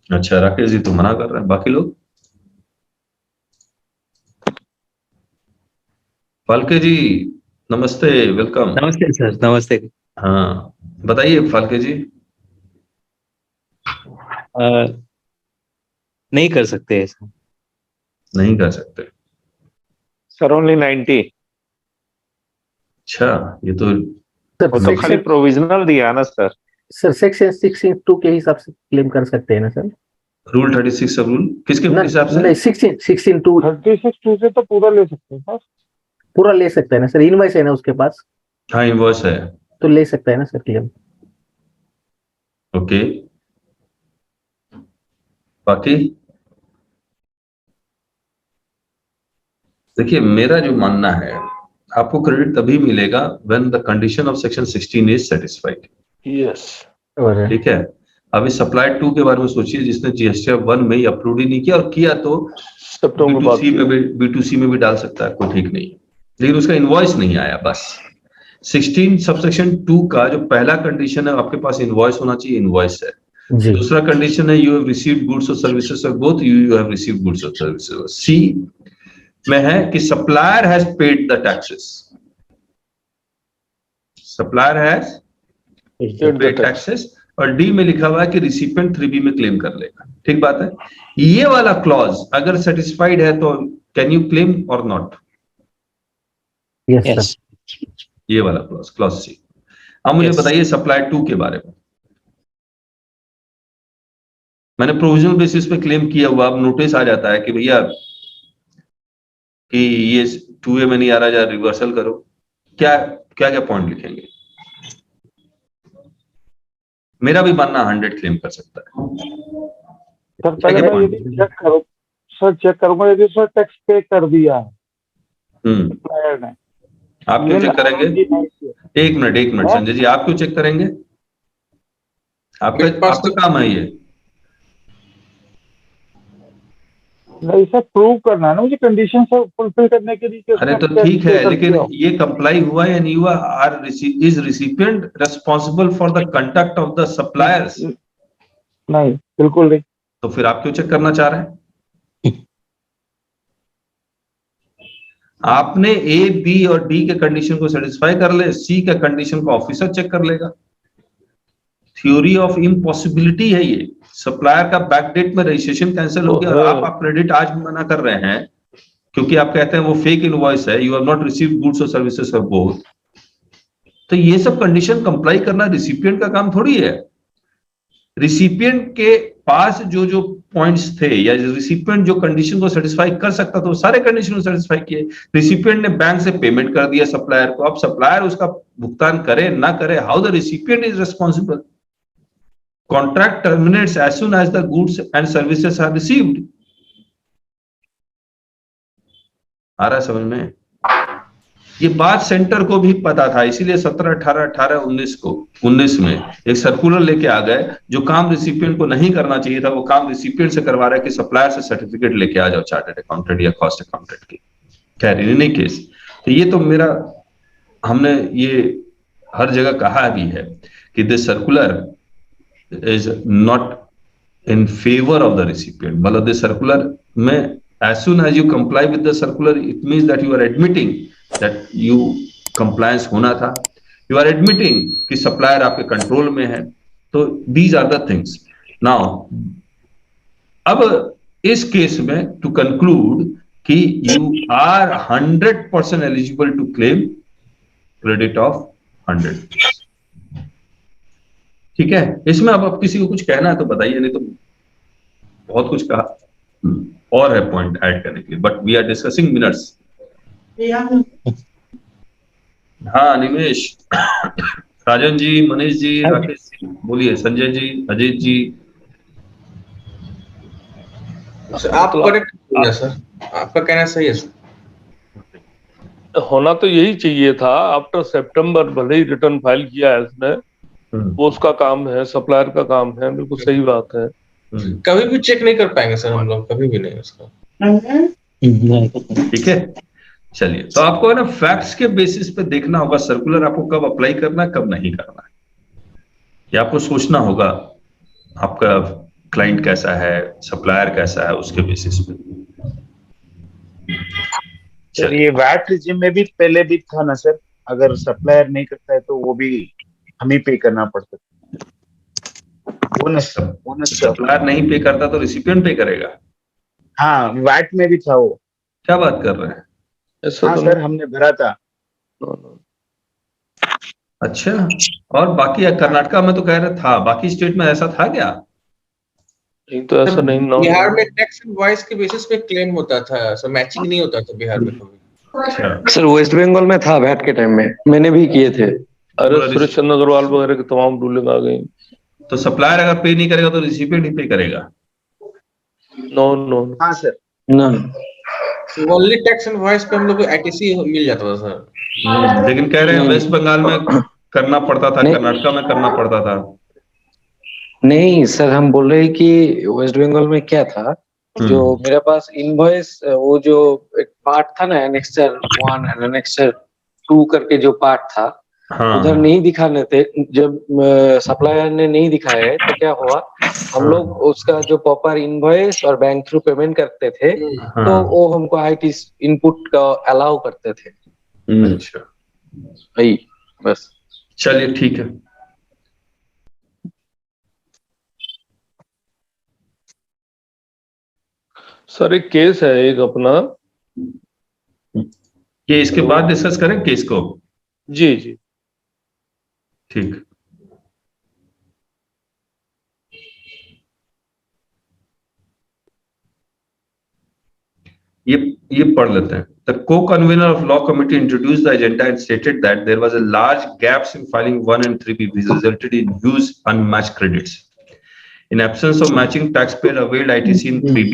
अच्छा, राकेश जी तो मना कर रहे हैं, बाकी लोग? फाल्के जी नमस्ते, वेलकम। नमस्ते सर, नमस्ते। हाँ बताइए फाल्के जी। नहीं कर सकते ऐसा। नहीं कर सकते सर, ओनली 90। अच्छा, ये तो तो खाली प्रोविजनल दिया है ना सर। सर सेक्शन 16(2) के हिसाब से क्लेम कर सकते हैं ना सर? रूल 36 सब रूल किसके हिसाब से? नहीं, 16(2) 36(2) से तो पूरा ले सकते हैं सर। पूरा ले सकता है ना सर, इनवॉइस है ना उसके पास? हाँ, इनवॉइस है तो ले सकता है ना सर क्लेम। ओके, बाकी देखिए, मेरा जो मानना है, आपको क्रेडिट तभी मिलेगा when the condition of section 16 is satisfied. Yes, ठीक है। अब इस सप्लाई 2 के बारे में सोचिए, जिसने GSTF 1 में ही अपलोड ही नहीं किया, और किया तो B2C में भी डाल सकता है, कोई ठीक नहीं, लेकिन उसका इनवॉइस नहीं आया। बस 16 सबसेक्शन 2 का जो पहला कंडीशन है, आपके पास इनवॉइस होना चाहिए, इनवॉइस है। दूसरा कंडीशन है, यू हैव रिसीव्ड गुड्स और सर्विसेज, और both you have received goods और सर्विसेज। सी में है कि supplier has paid the taxes, supplier has paid taxes, और डी में लिखा हुआ है कि रिसिपिएंट 3B में क्लेम कर लेगा, ठीक बात है। ये वाला क्लॉज अगर सेटिस्फाइड है तो कैन यू क्लेम और नॉट? यस सर, ये वाला क्लॉज सी। अब मुझे बताइए सप्लाई 2 के बारे में। मैंने प्रोविजनल बेसिस पे क्लेम किया हुआ, अब नोटिस आ जाता है कि भैया कि ये 2A में नहीं आ रहा, या रिवर्सल करो, क्या क्या क्या पॉइंट लिखेंगे? मेरा भी मानना 100 क्लेम कर सकता है। सर पहले मैं यदि चेक करूँ, सर चेक करूंगा, यदि सर टैक्स पे कर दिया supplier ने। आप क्यों चेक करेंगे? एक मिनट संजय जी, आप क्यों चेक करेंगे? आपका काम है ये? नहीं सर, प्रूव करना है ना मुझे कंडीशन सब फुलफिल करने के लिए। अरे तो ठीक है, लेकिन ये कंप्लाई हुआ या नहीं हुआ? Is recipient responsible for the conduct of the suppliers? नहीं, बिल्कुल नहीं। तो फिर आप क्यों चेक करना चाह रहे हैं? आपने ए, बी और डी के कंडीशन को सेटिस्फाई कर ले, सी के कंडीशन को ऑफिसर चेक कर लेगा। थ्योरी ऑफ इम्पॉसिबिलिटी है ये। सप्लायर का बैकडेट में रजिस्ट्रेशन कैंसिल हो गया, आप क्रेडिट आज भी मना कर रहे हैं क्योंकि आप कहते हैं वो फेक इनवॉइस है, you have not received goods और सर्विसेज फॉर बोथ। तो ये सब कंडीशन कंप्लाई करना रिसिपिएंट का काम थोड़ी है। रिसिपिएंट के पास जो जो पॉइंट्स थे या रिसिपिएंट जो कंडीशन को सेटिस्फाई कर सकता था वो सारे कंडीशन को सेटिस्फाई किए। रिसिपिएंट ने बैंक से पेमेंट कर दिया सप्लायर को, अब सप्लायर उसका भुगतान करे ना करे, how the recipient is responsible? Contract terminates as soon as the goods and services are received. आ रहा है समझ में? ये बात सेंटर को भी पता था, इसीलिए 17, 18, 18, 19 में एक सर्कुलर लेके आ गए। जो काम रिसिपिएंट को नहीं करना चाहिए था वो काम रिसिपिएंट से करवा रहा है कि सप्लायर से सर्टिफिकेट लेके आ जाओ चार्टर्ड अकाउंटेंट या कॉस्ट अकाउंटेंट की। खैर इन एनी केस, तो ये तो मेरा, हमने ये हर जगह कहा भी है कि this circular is not in favor of the recipient. मतलब the circular में as soon as you comply with the circular, it means that you are admitting that you compliance होना था, you are admitting कि supplier आपके control में है। तो these are the things. Now अब इस केस में to conclude कि you are 100% eligible to claim credit of 100। ठीक है, इसमें अब किसी को कुछ कहना है तो बताइए, नहीं तो बहुत कुछ कहा और है पॉइंट ऐड करने के लिए, but we are discussing minutes. हाँ निमेश, राजन जी, मनीष जी, राकेश जी, बोलिए। संजय जी, अजीत जी। आप करेक्ट है सर, आपका कहना सही है सर। होना तो यही चाहिए था। आफ्टर सितंबर भले ही रिटर्न फाइल किया है उसने, वो उसका काम है, सप्लायर का काम है, बिल्कुल सही बात है। कभी भी चेक नहीं कर पाएंगे सर हम लोग, कभी भी नहीं उसका। ठीक है, चलिए। तो आपको है ना फैक्ट्स के बेसिस पे देखना होगा सर्कुलर आपको कब अप्लाई करना है, कब नहीं करना है। या आपको सोचना होगा आपका क्लाइंट कैसा है, सप्लायर कैसा है, उसके बेसिस पे। सर ये वैट रिजिम में भी पहले भी था ना सर, अगर सप्लायर नहीं करता है तो वो भी हमें पे करना पड़ता है। बोनस सप्लायर नहीं पे करता तो रिसिपिएंट पे करेगा। हाँ, वैट में भी था वो। क्या बात कर रहे हैं? हाँ सर, हमने भरा था। अच्छा, और बाकी कर्नाटका में तो कह रहे था, बाकी स्टेट में ऐसा था क्या? तो ऐसा नहीं। बिहार में टैक्स इनवॉइस के बेसिस पे क्लेम होता था सर, मैचिंग नहीं होता था बिहार में कभी। सर वेस्ट बंगाल में था वैट के टाइम में, मैंने भी किए थे। अरे सुरेश चंद्र अग्रवाल वगैरह की तमाम रूलिंग आ गई। तो सप्लायर अगर पे नहीं करेगा तो रिसिपिएंट ही पे करेगा? नो। हाँ सर, ना ओनली टैक्स इनवॉइस पे हम लोग को आईटीसी मिल जाता था सर। लेकिन कह रहे हैं वेस्ट बंगाल में करना पड़ता था, कर्नाटका में करना पड़ता था। नहीं सर, हम बोल रहे हैं कि वेस्ट बंगाल में क्या था, जो मेरे पास इनवॉइस, वो जो एक पार्ट था ना एनेक्सर 1 और एनेक्सर 2 करके जो पार्ट था, हाँ। उधर नहीं दिखाने थे। जब सप्लायर ने नहीं दिखाया है तो क्या हुआ, हम लोग उसका जो प्रॉपर इनवॉइस और बैंक थ्रू पेमेंट करते थे, तो वो हमको आईटी इनपुट का अलाउ करते थे। अच्छा, वही बस। चलिए ठीक है। सर एक केस है एक अपना, ये इसके बाद डिस्कस करें केस को? जी। ठीक। ये पढ़ लेते हैं। The co-convener of law committee introduced the agenda and stated that there was a large gaps in filing 1 and 3B, which resulted in huge unmatched credits. In absence of matching, taxpayer availed ITC in 3B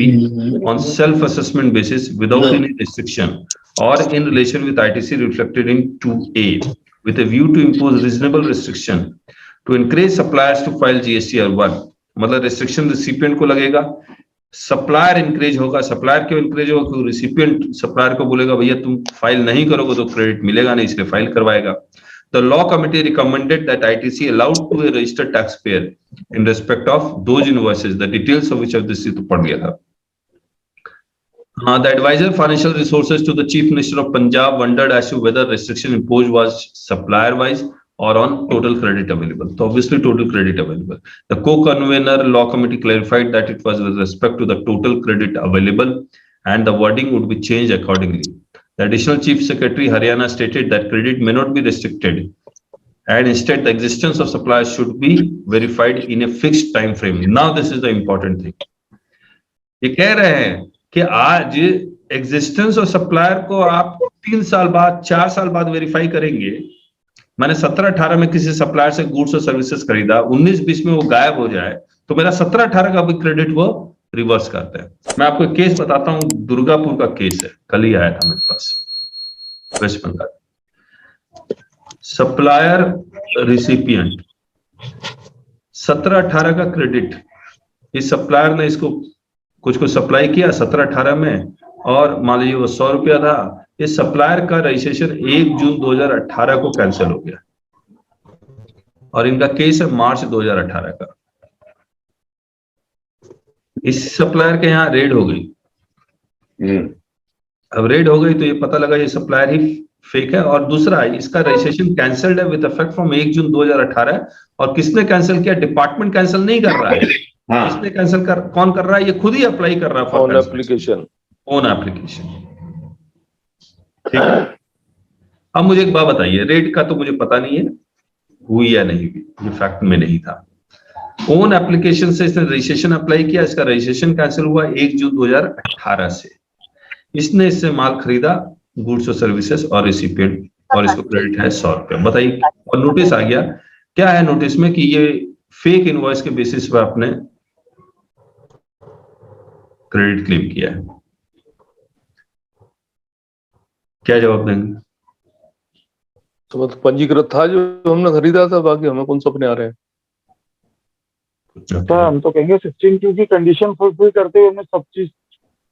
on self-assessment basis without any restriction or in relation with ITC reflected in 2A with a view to impose reasonable restriction to encourage suppliers to file GST year 1. मतलब restriction recipient को लगेगा, supplier encourage होगा, supplier क्यों encourage होगा क्योंकि recipient supplier को बोलेगा भैया तुम फाइल नहीं करोगे तो क्रेडिट मिलेगा नहीं, इसलिए फाइल करवाएगा. The law committee recommended that ITC allowed to a registered taxpayer in respect of those invoices, the details of which of this तो पढ़ लिया था. The advisor financial resources to the Chief Minister of Punjab wondered as to whether restriction imposed was supplier wise or on total credit available. So obviously total credit available. The co-convener law committee clarified that it was with respect to the total credit available and the wording would be changed accordingly. The additional Chief Secretary Haryana stated that credit may not be restricted and instead the existence of suppliers should be verified in a fixed time frame. Now this is the important thing. ये कह रहे हैं कि आज existence of supplier को आप 3 साल बाद 4 साल बाद वेरीफाई करेंगे. मैंने 17-18 में किसी सप्लायर से गुड्स और सर्विसेज खरीदा, 19-20 में वो गायब हो जाए तो मेरा 17-18 का भी क्रेडिट वो रिवर्स करते हैं. मैं आपको एक केस बताता हूं, दुर्गापुर का केस है, कल ही आया था मेरे पास, वेस्ट बंगाल. सप्लायर रिसिपिएंट 17-18 का क्रेडिट, इस सप्लायर ने इसको कुछ सप्लाई किया 17-18 में और मान लीजिए वो 100 रुपया था. इस सप्लायर का रजिस्ट्रेशन 1 जून 2018 को कैंसिल हो गया और इनका केस है मार्च 2018 का. इस सप्लायर के यहाँ रेड हो गई. अब रेड हो गई तो ये पता लगा ये सप्लायर ही फेक है. और दूसरा इसका रजिस्ट्रेशन कैंसिल्ड है विद इफेक्ट फ्रॉम 1 जून 2018. और किसने कैंसिल किया? डिपार्टमेंट कैंसिल नहीं कर रहा है. इसने कैंसिल कौन कर रहा है? ये खुद ही अप्लाई कर रहा है ऑन एप्लीकेशन. ठीक है. अब मुझे एक बात बताइए, रेट का तो मुझे पता नहीं है हुई या नहीं हुई, ये फैक्ट में नहीं था. ओन एप्लीकेशन से इसने रजिस्ट्रेशन अप्लाई किया, इसका रजिस्ट्रेशन कैंसिल हुआ 1 जून 2018 से. इसने इससे माल खरीदा, गुड्स और सर्विसेज और रिसिपिएंट, और इसको क्रेडिट है 100 रुपया. बताइए, और नोटिस आ गया. क्या है नोटिस में कि ये फेक इनवॉइस के बेसिस पर आपने क्रेडिट क्लेम किया है. क्या जवाब देंगे? तो मतलब पंजीकृत था जो हमने खरीदा था, बाकी हमें कौन सपने आ रहे हैं. तो हम तो कहेंगे 16Q की कंडीशन फुलफिल करते हुए हमने सब चीज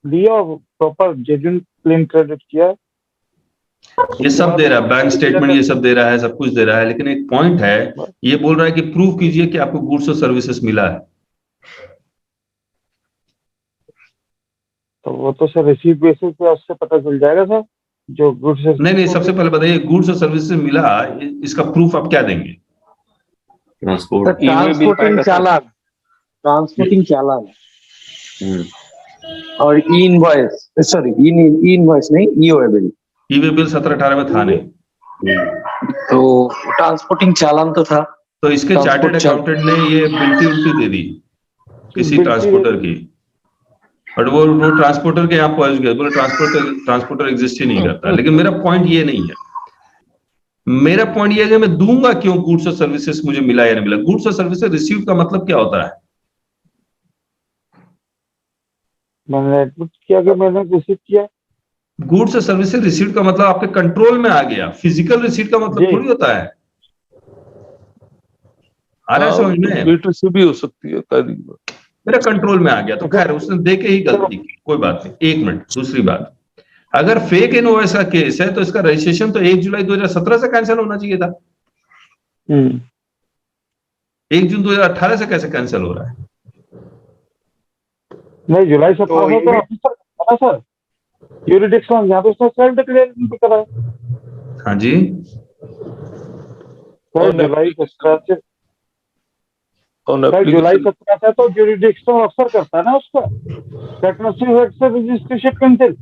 दिया और प्रॉपर जेन्युइन क्लेम क्रेडिट किया. ये सब दे रहा है, बैंक स्टेटमेंट ये सब दे रहा है, सब कुछ दे रहा है, लेकिन एक पॉइंट है, ये बोल रहा है कि प्रूव कीजिए कि आपको गुड्स और सर्विसेज मिला है. तो वो तो सर रिसीव बेसिस पे उससे पता चल जाएगा सर. जो गुड्स नहीं, सबसे पहले बताइए गुड्स और सर्विसेज मिला, इसका प्रूफ आप क्या देंगे? ट्रांसपोर्टिंग चालान और ई इनवॉइस, सॉरी ई इनवॉइस नहीं, ई-वे बिल. ई-वे बिल 17-18 में था नहीं, तो ट्रांसपोर्टिंग चालान तो था. तो इसके चार्टर्ड अकाउंटेंट ने ये बिल्टी उल्टी दे दी किसी ट्रांसपोर्टर की, और वो ट्रांसपोर्टर के यहाँ पहुंच गए, बोले ट्रांसपोर्टर एग्जिस्ट ही नहीं करता. लेकिन मेरा पॉइंट ये नहीं है. मेरा पॉइंट ये है कि मैं दूंगा क्यों गुड्स और सर्विसेज, मुझे मिला या नहीं मिला. गुड्स और सर्विसेज रिसीव का मतलब क्या होता है? मैंने एडमिट किया कि मैंने रिसीव किया. गुड्स और सर्विसेज रिसीव का मतलब आपके कंट्रोल में आ गया. फिजिकल रिसीव का मतलब थोड़ी होता है. आ रहा है समझ में? B2C भी हो सकती है, मेरा कंट्रोल में आ गया तो खैर उसने दे के ही गलती की, कोई बात नहीं. 1 मिनट. दूसरी बात, अगर फेक इनवॉइस का केस है तो इसका रजिस्ट्रेशन तो 1 जुलाई 2017 से कैंसिल होना चाहिए था. 1 जून 2018 से कैसे कैंसिल हो रहा है? नहीं, जुलाई 17 तो सर यूरिडिक्शन यहाँ पे उसने सेल्फ डिक्लेयर नहीं करा. हाँ जी, जुलाई 17 से तो यूरिडिक्शन अक्सर करता है ना उसका रजिस्ट्रेशन कैंसिल.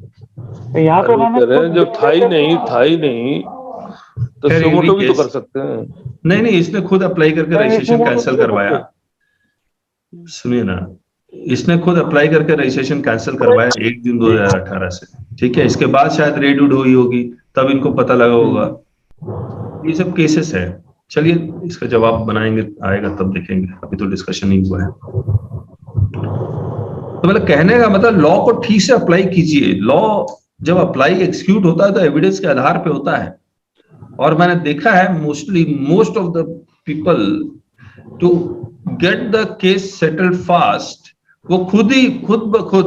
यहाँ तो उन्होंने जो था ही नहीं तो सुमोटो भी तो कर सकते हैं. नहीं, इसने खुद अप्लाई करके रजिस्ट्रेशन कैंसिल करवाया. सुनिए ना, इसने खुद अप्लाई करके रजिस्ट्रेशन कैंसिल करवाया 1 जून 2018 से. ठीक है, इसके बाद शायद रेड उड हुई होगी, तब इनको पता लगा होगा. ये सब केसेस है. चलिए इसका जवाब बनाएंगे, आएगा तब देखेंगे, अभी तो डिस्कशन ही हुआ है. तो मतलब कहने का मतलब लॉ को ठीक से अप्लाई कीजिए. लॉ जब अप्लाई एग्जीक्यूट होता है तो एविडेंस के आधार पे होता है, और मैंने देखा है most of the people to get the case settled fast, वो खुद ब खुद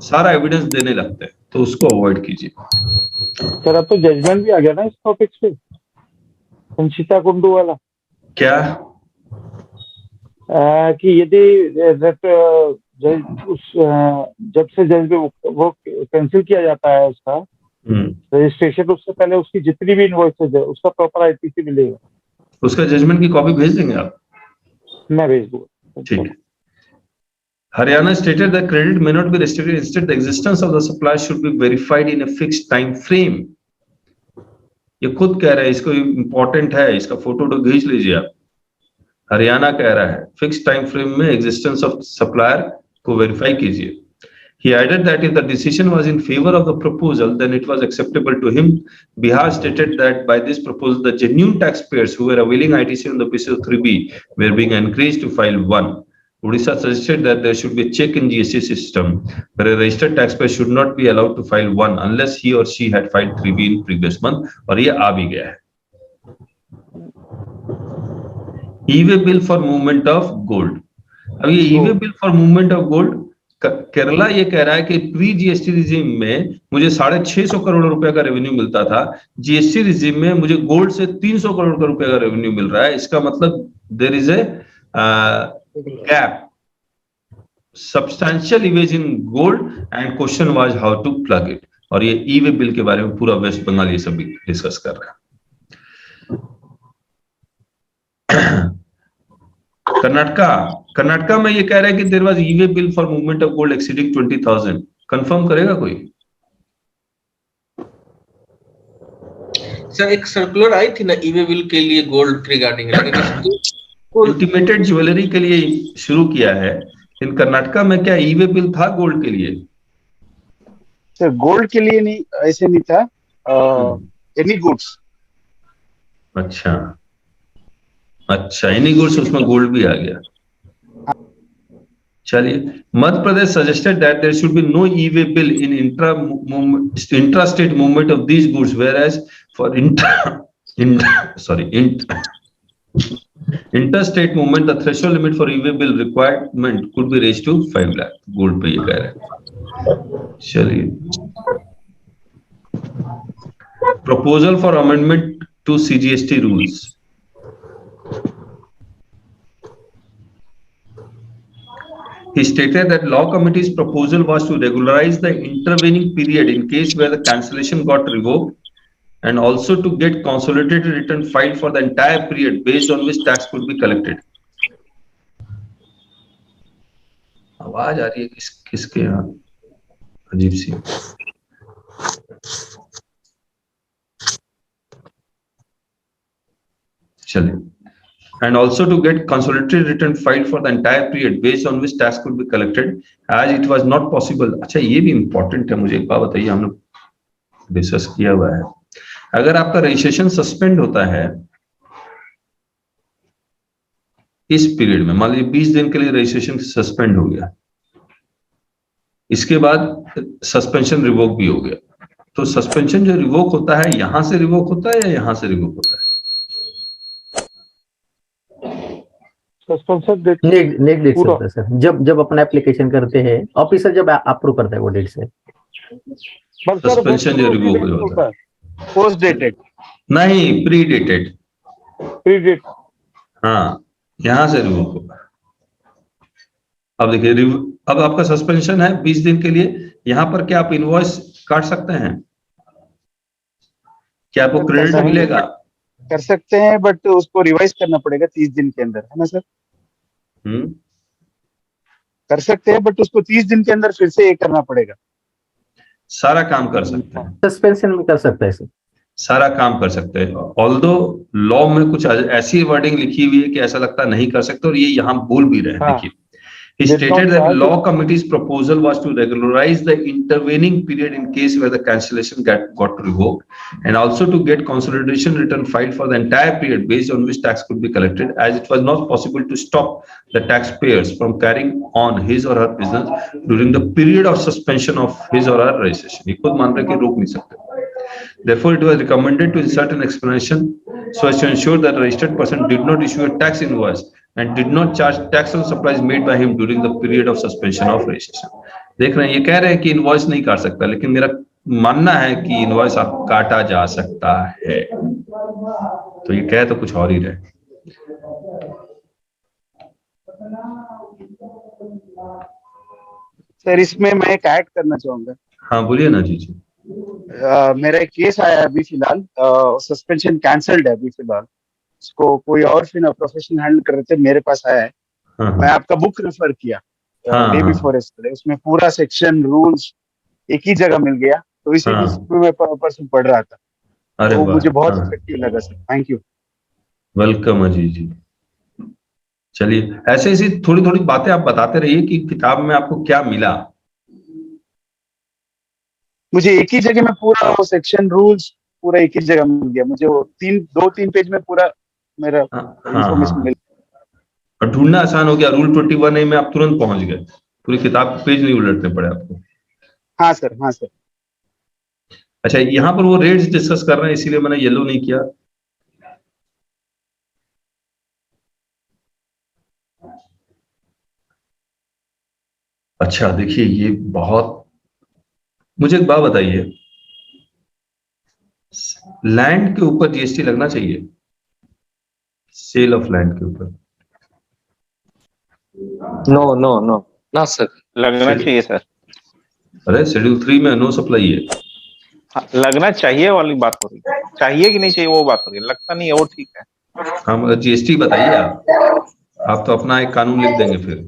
सारा एविडेंस देने लगते हैं, तो उसको अवॉइड कीजिए। सर अब तो जजमेंट भी आ गया ना इस टॉपिक पे, संचिता कुंडू वाला, क्या कि यदि जब से जज वो कैंसिल किया जाता है उसका रजिस्ट्रेशन, उससे पहले उसकी जितनी भी इनवॉइसेज है उसका प्रॉपर आईपीसी मिलेगा। उसका जजमेंट की कॉपी भेज देंगे आप? मैं भेज दूंगा। ठीक है। Haryana stated that credit may not be restricted. Instead, the existence of the supply should be verified in a fixed time frame. ये खुद कह रहा है, इसको इम्पोर्टेंट है, इसका फोटो तो खींच लीजिए आप। हरियाणा कह रहा है फिक्स टाइम फ्रेम में एग्जिस्टेंस ऑफ सप्लायर को वेरीफाई कीजिए। He added that if the decision was in favor of the proposal, then it was acceptable to him. Bihar stated that by this proposal, the genuine taxpayers who were availing ITC on the basis of 3B were being encouraged to file 1. Odisha suggested that there should be a check in GST system where a registered taxpayer should not be allowed to file 1 unless he or she had filed 3B in previous month, और ये आ भी गया है। E-way bill for movement of gold। अब ये E-way bill for movement of gold, Kerala ये कह रहा है कि प्री जीएसटी रिजीम में मुझे 650 करोड़ रुपए का रेवेन्यू मिलता था, जीएसटी रिजीम में मुझे गोल्ड से 300 करोड़ का रुपए का रेवेन्यू मिल रहा है। इसका मतलब there is a gap, substantial leakage in gold and question was how to plug it. और ये ई-वे बिल के बारे में पूरा वेस्ट बंगाल ये सब डिस्कस कर रहा है। कर्नाटका में ये कह रहा है कि there was e-way bill for movement of gold exceeding 20,000। Confirm करेगा कोई? सर एक सर्कुलर आई थी ना ई-वे बिल के लिए गोल्ड रिगार्डिंग, इंटीमेटेड ज्वेलरी के लिए शुरू किया है। इन कर्नाटका में क्या ई-वे बिल था गोल्ड के लिए? सर गोल्ड के लिए नहीं, ऐसे नहीं था, एनी गुड्स। अच्छा एनी गुड्स, उसमें गोल्ड भी आ गया। चलिए, Madhya Pradesh suggested that there should be no e-way bill in intra state movement of these goods, whereas for interstate movement the threshold limit for e-way bill requirement could be raised to 5 lakh। Gold पे ये कह रहे हैं। चलिए, proposal for amendment to CGST rules। He stated that law committee's proposal was to regularize the intervening period in case where the cancellation got revoked, and also to get consolidated return filed for the entire period based on which tax could be collected। आवाज आ रही है किसके यहाँ, अजीब सी। चलिए, and also to get consolidated return filed for the entire period based on which tax could be collected as it was not possible। अच्छा ये भी इंपॉर्टेंट है, मुझे एक बात बताइए, हमने डिस्कस किया हुआ है। अगर आपका रजिस्ट्रेशन सस्पेंड होता है इस पीरियड में, मान लीजिए 20 दिन के लिए रजिस्ट्रेशन सस्पेंड हो गया, इसके बाद सस्पेंशन रिवोक भी हो गया, तो सस्पेंशन जो रिवोक होता है यहां से रिवोक होता है या यहां से रिवोक होता है? सस्पेंशन नेक्स्ट डेट से होता है सर, जब अपना एप्लीकेशन करते हैं ऑफिसर, जब अप्रूव करता है वो डेट से सस्पेंशन जो रिवोक होता है। पोस्ट डेटेड नहीं, प्री डेटेड। हाँ, यहां से रिवोक होगा। अब देखिए, अब आपका सस्पेंशन है 20 दिन के लिए, यहां पर क्या आप इनवॉइस काट सकते हैं? क्या आपको क्रेडिट मिलेगा? कर सकते हैं, बट उसको रिवाइज करना पड़ेगा 30 दिन के अंदर, है ना सर? कर सकते हैं, बट उसको 30 दिन के अंदर फिर से ये करना पड़ेगा। सारा काम कर सकते हैं, सस्पेंशन में कर सकता है सर, सारा काम कर सकते हैं। ऑल्दो लॉ में कुछ ऐसी वर्डिंग लिखी हुई है कि ऐसा लगता नहीं कर सकते, और ये यहाँ बोल भी रहे हैं। देखिए, He Did not stated that charge law committee's proposal was to regularize the intervening period in case where the cancellation got revoked, and also to get consolidation return filed for the entire period based on which tax could be collected, as it was not possible to stop the taxpayers from carrying on his or her business during the period of suspension of his or her registration. ये खुद मान रहे कि रोक नहीं सकते. Therefore, it was recommended to insert an explanation so as to ensure that the registered person did not issue a tax invoice and did not charge tax on supplies made by him during the period of suspension of registration. देख रहे हैं, ये कह रहे हैं कि invoice नहीं काट सकता, लेकिन मेरा मानना है कि इनवॉइस आप काटा जा सकता है. तो ये कह तो कुछ और ही रहे. सर इसमें मैं एक ऐड करना चाहूंगा. हाँ बोलिए ना जी. मेरा एक केस आया अभी फिलहाल, सस्पेंशन कैंसल्ड है अभी फिलहाल. उसको कोई और प्रोफेशनल हैंडल कर रहे थे, मेरे पास आया है. मैं आपका बुक रेफर किया डे बिफोर यस्टरडे, उसमें पूरा सेक्शन रूल्स एक ही जगह मिल गया, तो इसी मैं परसों पढ़ रहा था. तो मुझे बहुत इफेक्टिव लगा sir. Thank you. Welcome Ajit ji. चलिए ऐसे ऐसी थोड़ी थोड़ी बातें आप बताते रहिए कि किताब में आपको क्या मिला. मुझे एक ही जगह में पूरा वो सेक्शन रूल्स पूरा एक ही जगह मिल गया. मुझे वो 2-3 पेज में पूरा मेरा इंफॉर्मेशन मिल गया. और ढूंढना आसान हो गया. रूल 21A में आप तुरंत पहुंच गए, पूरी किताब पेज नहीं उलटने पड़े आपको. हाँ सर, हाँ सर. अच्छा, यहाँ पर वो रेट्स डिस्कस कर रहे हैं, इसीलिए मैंने येलो नहीं किया. अच्छा देखिए, ये बहुत, मुझे एक बात बताइए, लैंड के ऊपर जीएसटी लगना चाहिए? सेल ऑफ लैंड के ऊपर? नो नो नो ना सर, लगना चाहिए सर. अरे शेड्यूल 3 में नो सप्लाई है. हाँ, लगना चाहिए वाली बात हो रही है, चाहिए कि नहीं चाहिए वो बात हो रही है. लगता नहीं है वो ठीक है. हाँ मगर जीएसटी बताइए आप तो अपना एक कानून लिख देंगे फिर.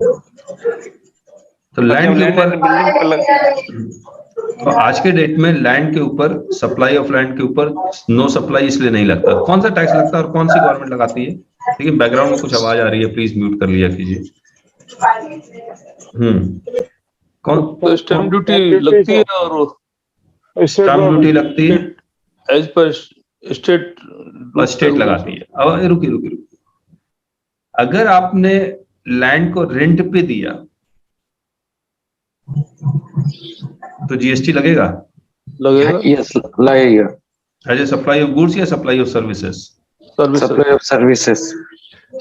तो लैंड के ऊपर, तो आज के डेट में लैंड के ऊपर, सप्लाई ऑफ लैंड के ऊपर नो सप्लाई इसलिए नहीं लगता. कौन सा टैक्स लगता है और कौन सी गवर्नमेंट लगाती है? लेकिन बैकग्राउंड में कुछ आवाज आ रही है, प्लीज म्यूट कर लिया कीजिए. कौन? तो स्टैम्प ड्यूटी लगती है और स्टैम्प ड्यूटी लगती है एज पर स्टेट लगाती है. अब रुकी, अगर आपने लैंड को रेंट पे दिया तो जीएसटी लगेगा? यस लगेगा. As a supply of goods या supply of services? Supply of services.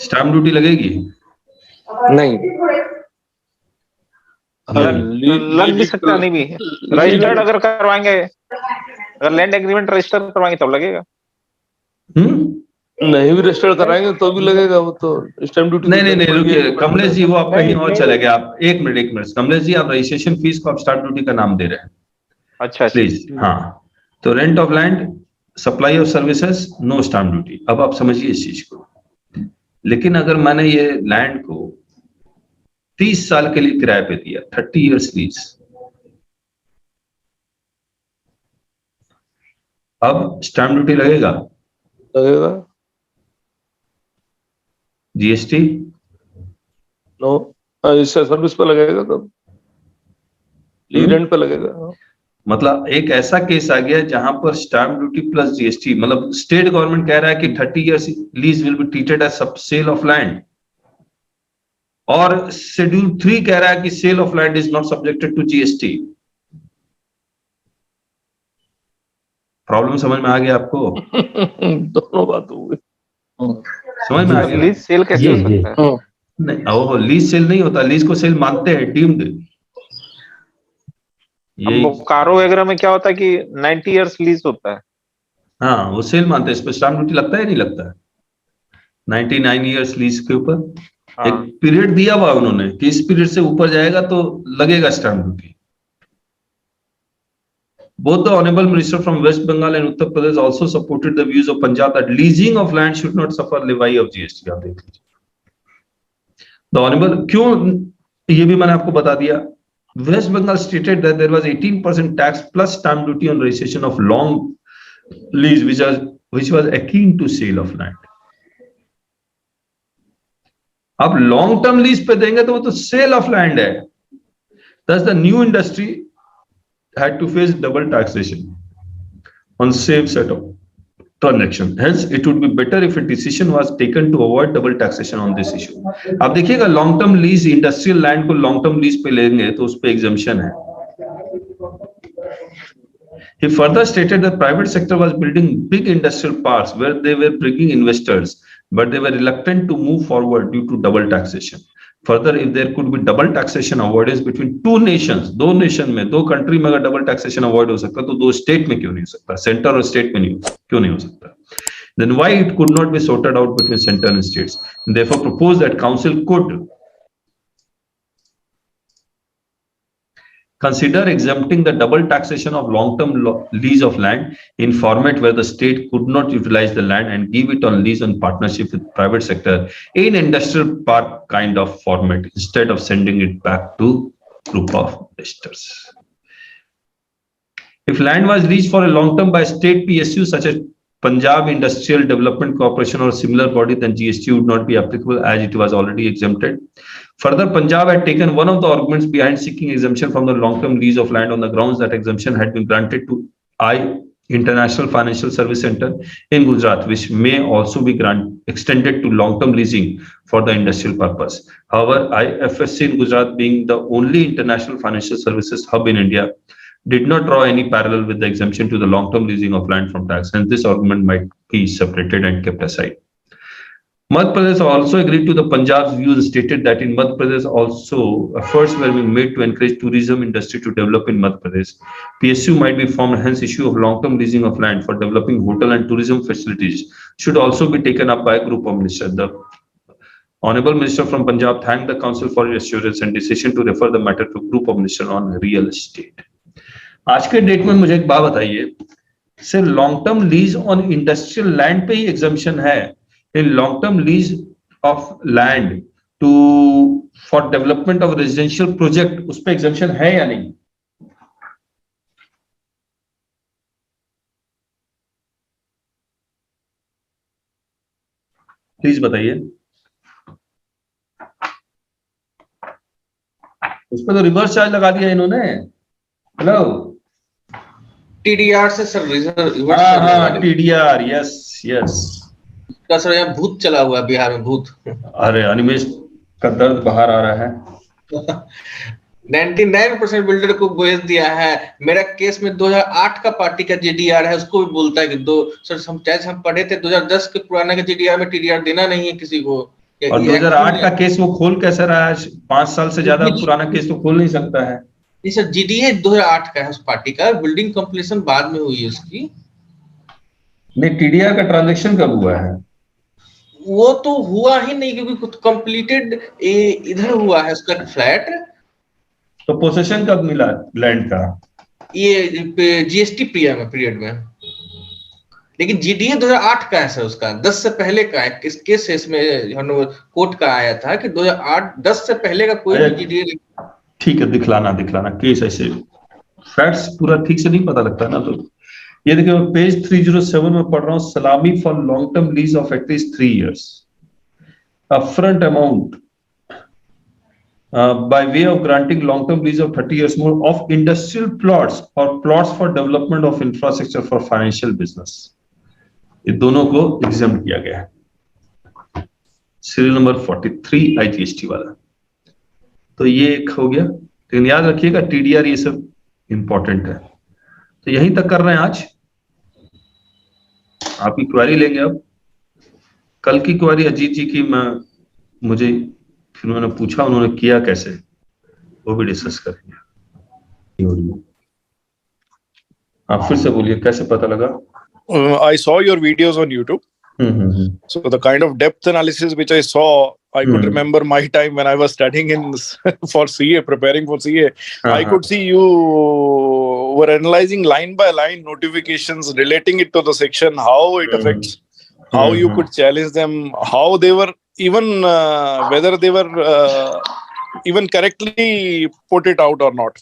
Stamp duty लगेगी? नहीं. लग भी सकता नहीं भी. रजिस्टर्ड अगर करवाएंगे, अगर लैंड एग्रीमेंट रजिस्टर करवाएंगे तब लगेगा. नहीं भी रजिस्टर कराएंगे तो भी लगेगा वो तो स्टैम्प ड्यूटी. नहीं रुकिए कमलेश जी, वो आप कहीं और चले गए. आप एक मिनट कमलेश जी, आप रजिस्ट्रेशन फीस को आप स्टैम्प ड्यूटी का नाम दे रहे हैं. अच्छा प्लीज. हाँ, तो rent of land, supply of services, no stamp duty. अब आप समझिए इस चीज को. लेकिन अगर मैंने ये लैंड को 30 साल के लिए किराए पे दिया, 30 इयर्स लीज, अब स्टैम्प ड्यूटी लगेगा? जीएसटी? नो, इससे सर्विस पे लगेगा, तब रेंट पे लगेगा. मतलब एक ऐसा केस आ गया जहां पर स्टैम्प ड्यूटी प्लस जीएसटी, मतलब स्टेट गवर्नमेंट कह रहा है कि 30 years lease will be treated as sale of land, और शेड्यूल 3 कह रहा है कि sale of land is not subjected to GST. Problem समझ में आ गया आपको? दोनों बात हो गई. समझ में आ गया? लीज सेल कैसे हो सकता है? नहीं, ओहो, लीज सेल नहीं होता. लीज को सेल मानते हैं डीम्ड. ये कारो वगैरह में क्या होता है कि 90 इयर्स लीज होता है. हाँ, वो सेल मानते हैं. इस पर स्टैम्प ड्यूटी लगता है नहीं लगता है? 99 इयर्स लीज के ऊपर एक पीरियड दिया हुआ उन्होंने कि इस पीरियड से ऊपर जाएगा तो लगेगा stamp duty. Both the Honorable Minister from West Bengal and Uttar Pradesh also supported the views of Punjab that leasing of land should not suffer levy of GST. आप देख लीजिए. The Honorable, क्यों, ये भी मैंने आपको बता दिया. West Bengal stated that there was 18% tax plus stamp duty on registration of long lease, which was akin to sale of land. आप लॉन्ग टर्म लीज पे देंगे तो वो तो सेल ऑफ लैंड है. Thus the new industry had to face double taxation on same set of transaction. Hence it would be better if a decision was taken to avoid double taxation on this issue. आप देखिएगा long term lease, industrial land को long term lease पे लेंगे तो उस पे exemption है. He further stated that private sector was building big industrial parks where they were bringing investors, but they were reluctant to move forward due to double taxation. Further, if there could be double taxation avoidance between two nations, दो nation में, दो country में अगर double taxation avoid हो सकता तो दो state में क्यों नहीं हो सकता, सेंटर और स्टेट में क्यों नहीं हो सकता? Then why it could not be sorted out between center and states? Therefore, proposed that council could consider exempting the double taxation of long-term lease of land in format where the state could not utilize the land and give it on lease on partnership with private sector in industrial park kind of format instead of sending it back to group of investors. If land was leased for a long term by state PSU such as Punjab Industrial Development Corporation or similar body, then GST would not be applicable as it was already exempted. Further, Punjab had taken one of the arguments behind seeking exemption from the long-term lease of land on the grounds that exemption had been granted to International Financial Service Center in Gujarat, which may also be extended to long-term leasing for the industrial purpose. However, IFSC in Gujarat, being the only international financial services hub in India, did not draw any parallel with the exemption to the long-term leasing of land from tax, and this argument might be separated and kept aside. Madhya Pradesh also agreed to the Punjab's views and stated that in Madhya Pradesh also efforts were being made to encourage tourism industry to develop in Madhya Pradesh. PSU might be formed, hence issue of long-term leasing of land for developing hotel and tourism facilities should also be taken up by a group of ministers. The Honorable Minister from Punjab thanked the Council for its assurance and decision to refer the matter to a group of ministers on real estate. आज के date में मुझे एक बात बताइए, सिर्फ long term lease on industrial land पे ही एग्जम्पशन है, in long term lease of land to for development of residential project उस पे एग्जम्पशन है या नहीं? प्लीज बताइए. उस पर तो रिवर्स चार्ज लगा दिया इन्होंने. हेलो, टीडीआर से सर रिवर्स. हाँ, टीडीआर, यस यस. का सर यहाँ भूत चला हुआ है बिहार में, भूत. अरे अनिमेश का दर्द बाहर आ रहा है. 99% बिल्डर को भेज दिया है. मेरा केस में 2008 का पार्टी का जीडीआर है, उसको भी बोलता है कि सर हम पढ़े थे 2010 के पुराना के जीडीआर में टीडीआर देना नहीं है किसी को. और 2008 का केस वो खोल कैसे रहा है? 5 साल से ज्यादा पुराना केस तो खोल नहीं सकता है. नहीं सर, जीडीए 2008 का है उस पार्टी का, बिल्डिंग कंप्लीशन बाद में हुई है उसकी. नहीं, टीडीआर का ट्रांजैक्शन कब हुआ है? वो तो हुआ ही नहीं क्योंकि कुछ कंप्लीटेड इधर हुआ है उसका फ्लैट. तो पोसेशन कब मिला लैंड का? ये जीएसटी पीरियड में. लेकिन जीडीए 2008 का है सर, उसका 10 से पहले का है. किस केस इसमें कोर्ट का आया था कि 2008-10 से पहले का कोई भी जीडीए. ठीक है, दिखलाना केस. ऐसे फैक्ट्स पूरा ठीक से नहीं पता लगता ना. तो ये देखिए, पेज 307 में पढ़ रहा हूँ. सलामी for long term lease of at least 3 years, upfront amount by way of granting long term lease of 30 years more of industrial plots or plots for development of infrastructure for financial business. ये दोनों को exempt किया गया है. Serial number 43 IGST वाला. तो ये एक हो गया. लेकिन याद रखिएगा टीडीआर ये सब इंपॉर्टेंट है. तो यहीं तक कर रहे हैं आज. आपकी क्वेरी लेंगे अब. कल की क्वेरी अजीत जी की मुझे फिर उन्होंने पूछा, उन्होंने किया कैसे, वो भी डिस्कस करेंगे. आप फिर से बोलिए, कैसे पता लगा? I saw your videos on YouTube. So the kind of depth analysis which I saw, I could remember my time when I was studying for CA, preparing for CA. I could see you were analyzing line by line notifications, relating it to the section, how it affects, how you could challenge them, how they were even whether they were even correctly put it out or not.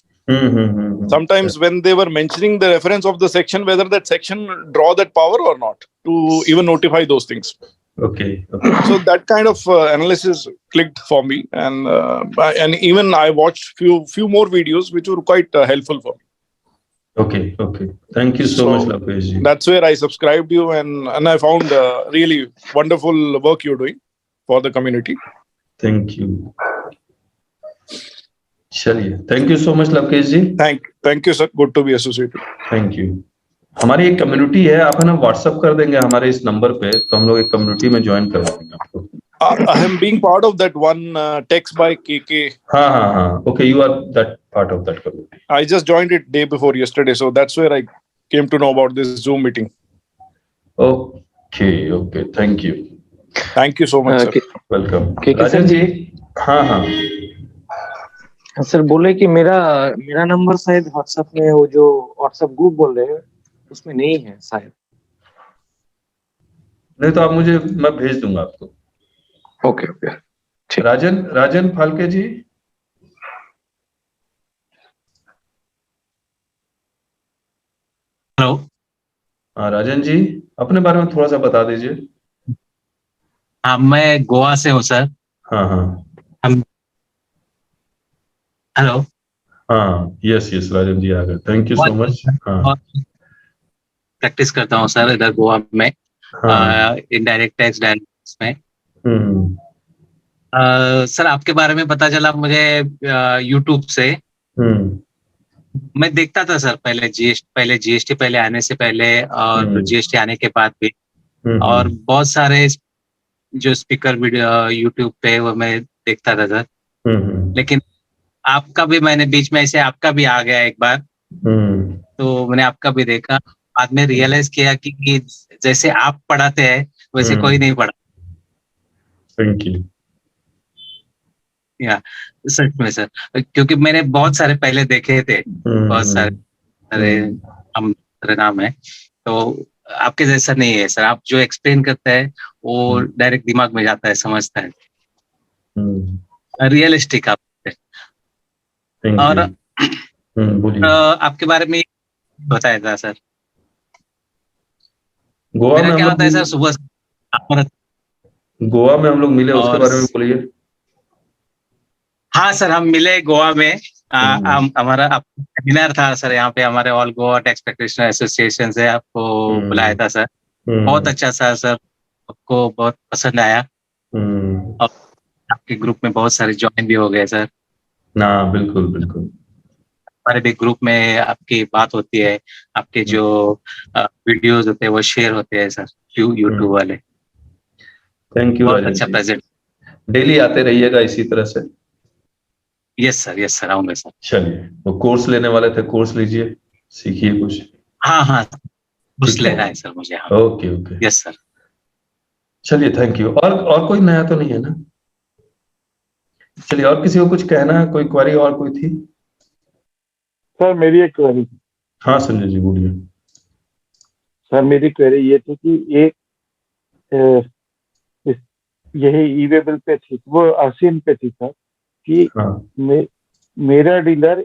Sometimes when they were mentioning the reference of the section, whether that section draw that power or not to even notify those things. Okay. So that kind of analysis clicked for me, and even I watched few more videos which were quite helpful for me. Okay. Thank you so much, Lokesh ji. That's where I subscribed you, and I found really wonderful work you're doing for the community. Thank you. चलिए, thank you so much Lavkesh ji. Thank you sir, good to be associated. Thank you. हमारी एक community है, आप है ना WhatsApp कर देंगे हमारे इस नंबर पे, तो हम लोग एक कम्युनिटी में ज्वाइन कर देंगे आपको. I am being part of that one text by KK. हाँ. Okay, you are that part of that community. I just joined it day before yesterday, so that's where I came to know about this Zoom meeting. Okay. Thank you. Thank you so much, sir. Welcome. Rajan ji. हाँ. Sir बोले कि मेरा number शायद WhatsApp में, वो जो WhatsApp group बोल रहे हैं उसमें नहीं है शायद. नहीं तो आप मुझे, मैं भेज दूंगा आपको. ओके. राजन फाल्के जी. हेलो. हाँ राजन जी, अपने बारे में थोड़ा सा बता दीजिए. हाँ, मैं गोवा से हूँ सर. हाँ. हम हेलो. हाँ, यस राजन जी आ गए. Thank you so much. हाँ, प्रैक्टिस करता हूँ सर इधर गोवा में. हाँ. इनडायरेक्ट टैक्स डायरेक्ट में. सर आपके बारे में पता चला मुझे यूट्यूब से. मैं देखता था सर पहले जीएसटी पहले आने से पहले और जीएसटी आने के बाद भी, और बहुत सारे जो स्पीकर वीडियो यूट्यूब पे वो मैं देखता था सर. लेकिन आपका भी मैंने बीच में ऐसे आपका भी आ गया एक बार, तो मैंने आपका भी देखा. बाद में रियलाइज किया कि जैसे आप पढ़ाते हैं वैसे कोई नहीं पढ़ा. Thank you. या सच में सर, क्योंकि मैंने बहुत सारे पहले देखे थे, बहुत सारे हम नाम है, तो आपके जैसा नहीं है सर. आप जो एक्सप्लेन करते हैं वो डायरेक्ट दिमाग में जाता है, समझता है, रियलिस्टिक आप. और आपके बारे में बताया था सर. गोवा में क्या होता है सर, सुबह गोवा में हम लोग मिले, उसके बारे में बोलिए. हाँ सर, हम मिले गोवा में. हमारा सेमिनार था सर यहाँ पे, हमारे all Goa tax practitioner association से आपको बुलाया था सर. बहुत अच्छा सर, आपको बहुत पसंद आया. और आपके ग्रुप में बहुत सारे ज्वाइन भी हो गए सर. ना बिल्कुल. हमारे भी ग्रुप में आपकी बात होती है, आपके जो वीडियोस होते हैं वो शेयर होते हैं सर यूट्यूब वाले. Thank you. बहुत अच्छा प्रेजेंट. डेली आते रहिएगा इसी तरह से. यस सर आऊंगे सर. चलिए, वो कोर्स लेने वाले थे, कोर्स लीजिए, सीखिए कुछ. हाँ कोर्स लेना है सर मुझे. ओके. Yes sir. चलिए, थैंक यू. और कोई नया तो नहीं है ना? चलिए, और किसी को कुछ कहना है, कोई क्वेरी और कोई थी? सर मेरी एक क्वेरी थी. हाँ संजय जी बोलिए. सर मेरी क्वेरी ये थी कि एक यही ई वे बिल पे थी, वो आसिन पे थी सर, कि मेरा डीलर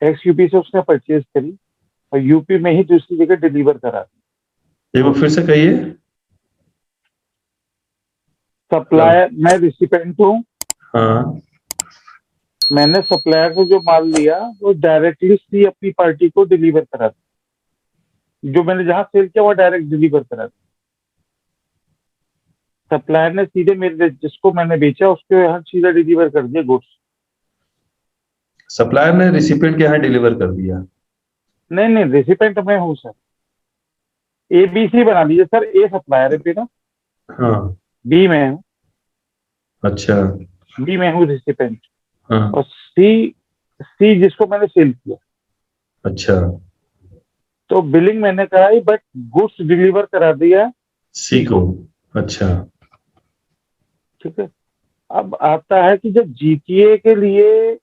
एक्स यूपी से उसने परचेज करी और यूपी में ही दूसरी जगह डिलीवर करा दी. वो फिर से कहिए. सप्लायर, मैं रिसिपेंट हूँ. हाँ. मैंने सप्लायर से जो माल लिया वो डायरेक्टली सी अपनी पार्टी को डिलीवर करा दी. जो मैंने जहां सेल किया वो डायरेक्ट डिलीवर करा दी. सप्लायर ने सीधे मेरे जिसको मैंने बेचा उसके यहाँ सीधा डिलीवर कर दिया गुड्स. सप्लायर ने रिसिपेंट के यहाँ डिलीवर कर दिया? नहीं, रिसिपेंट मैं हूँ सर. ABC बना लीजिए सर. ए सप्लायर है मेरा. हाँ. बी में हूँ. अच्छा. बी में हूँ रिसिपेंट. हाँ. और सी जिसको मैंने सेल किया. अच्छा. तो बिलिंग मैंने कराई बट गुड्स डिलीवर करा दिया सी को. अच्छा. ठीक है. अब आता है कि जब जीटीए के लिए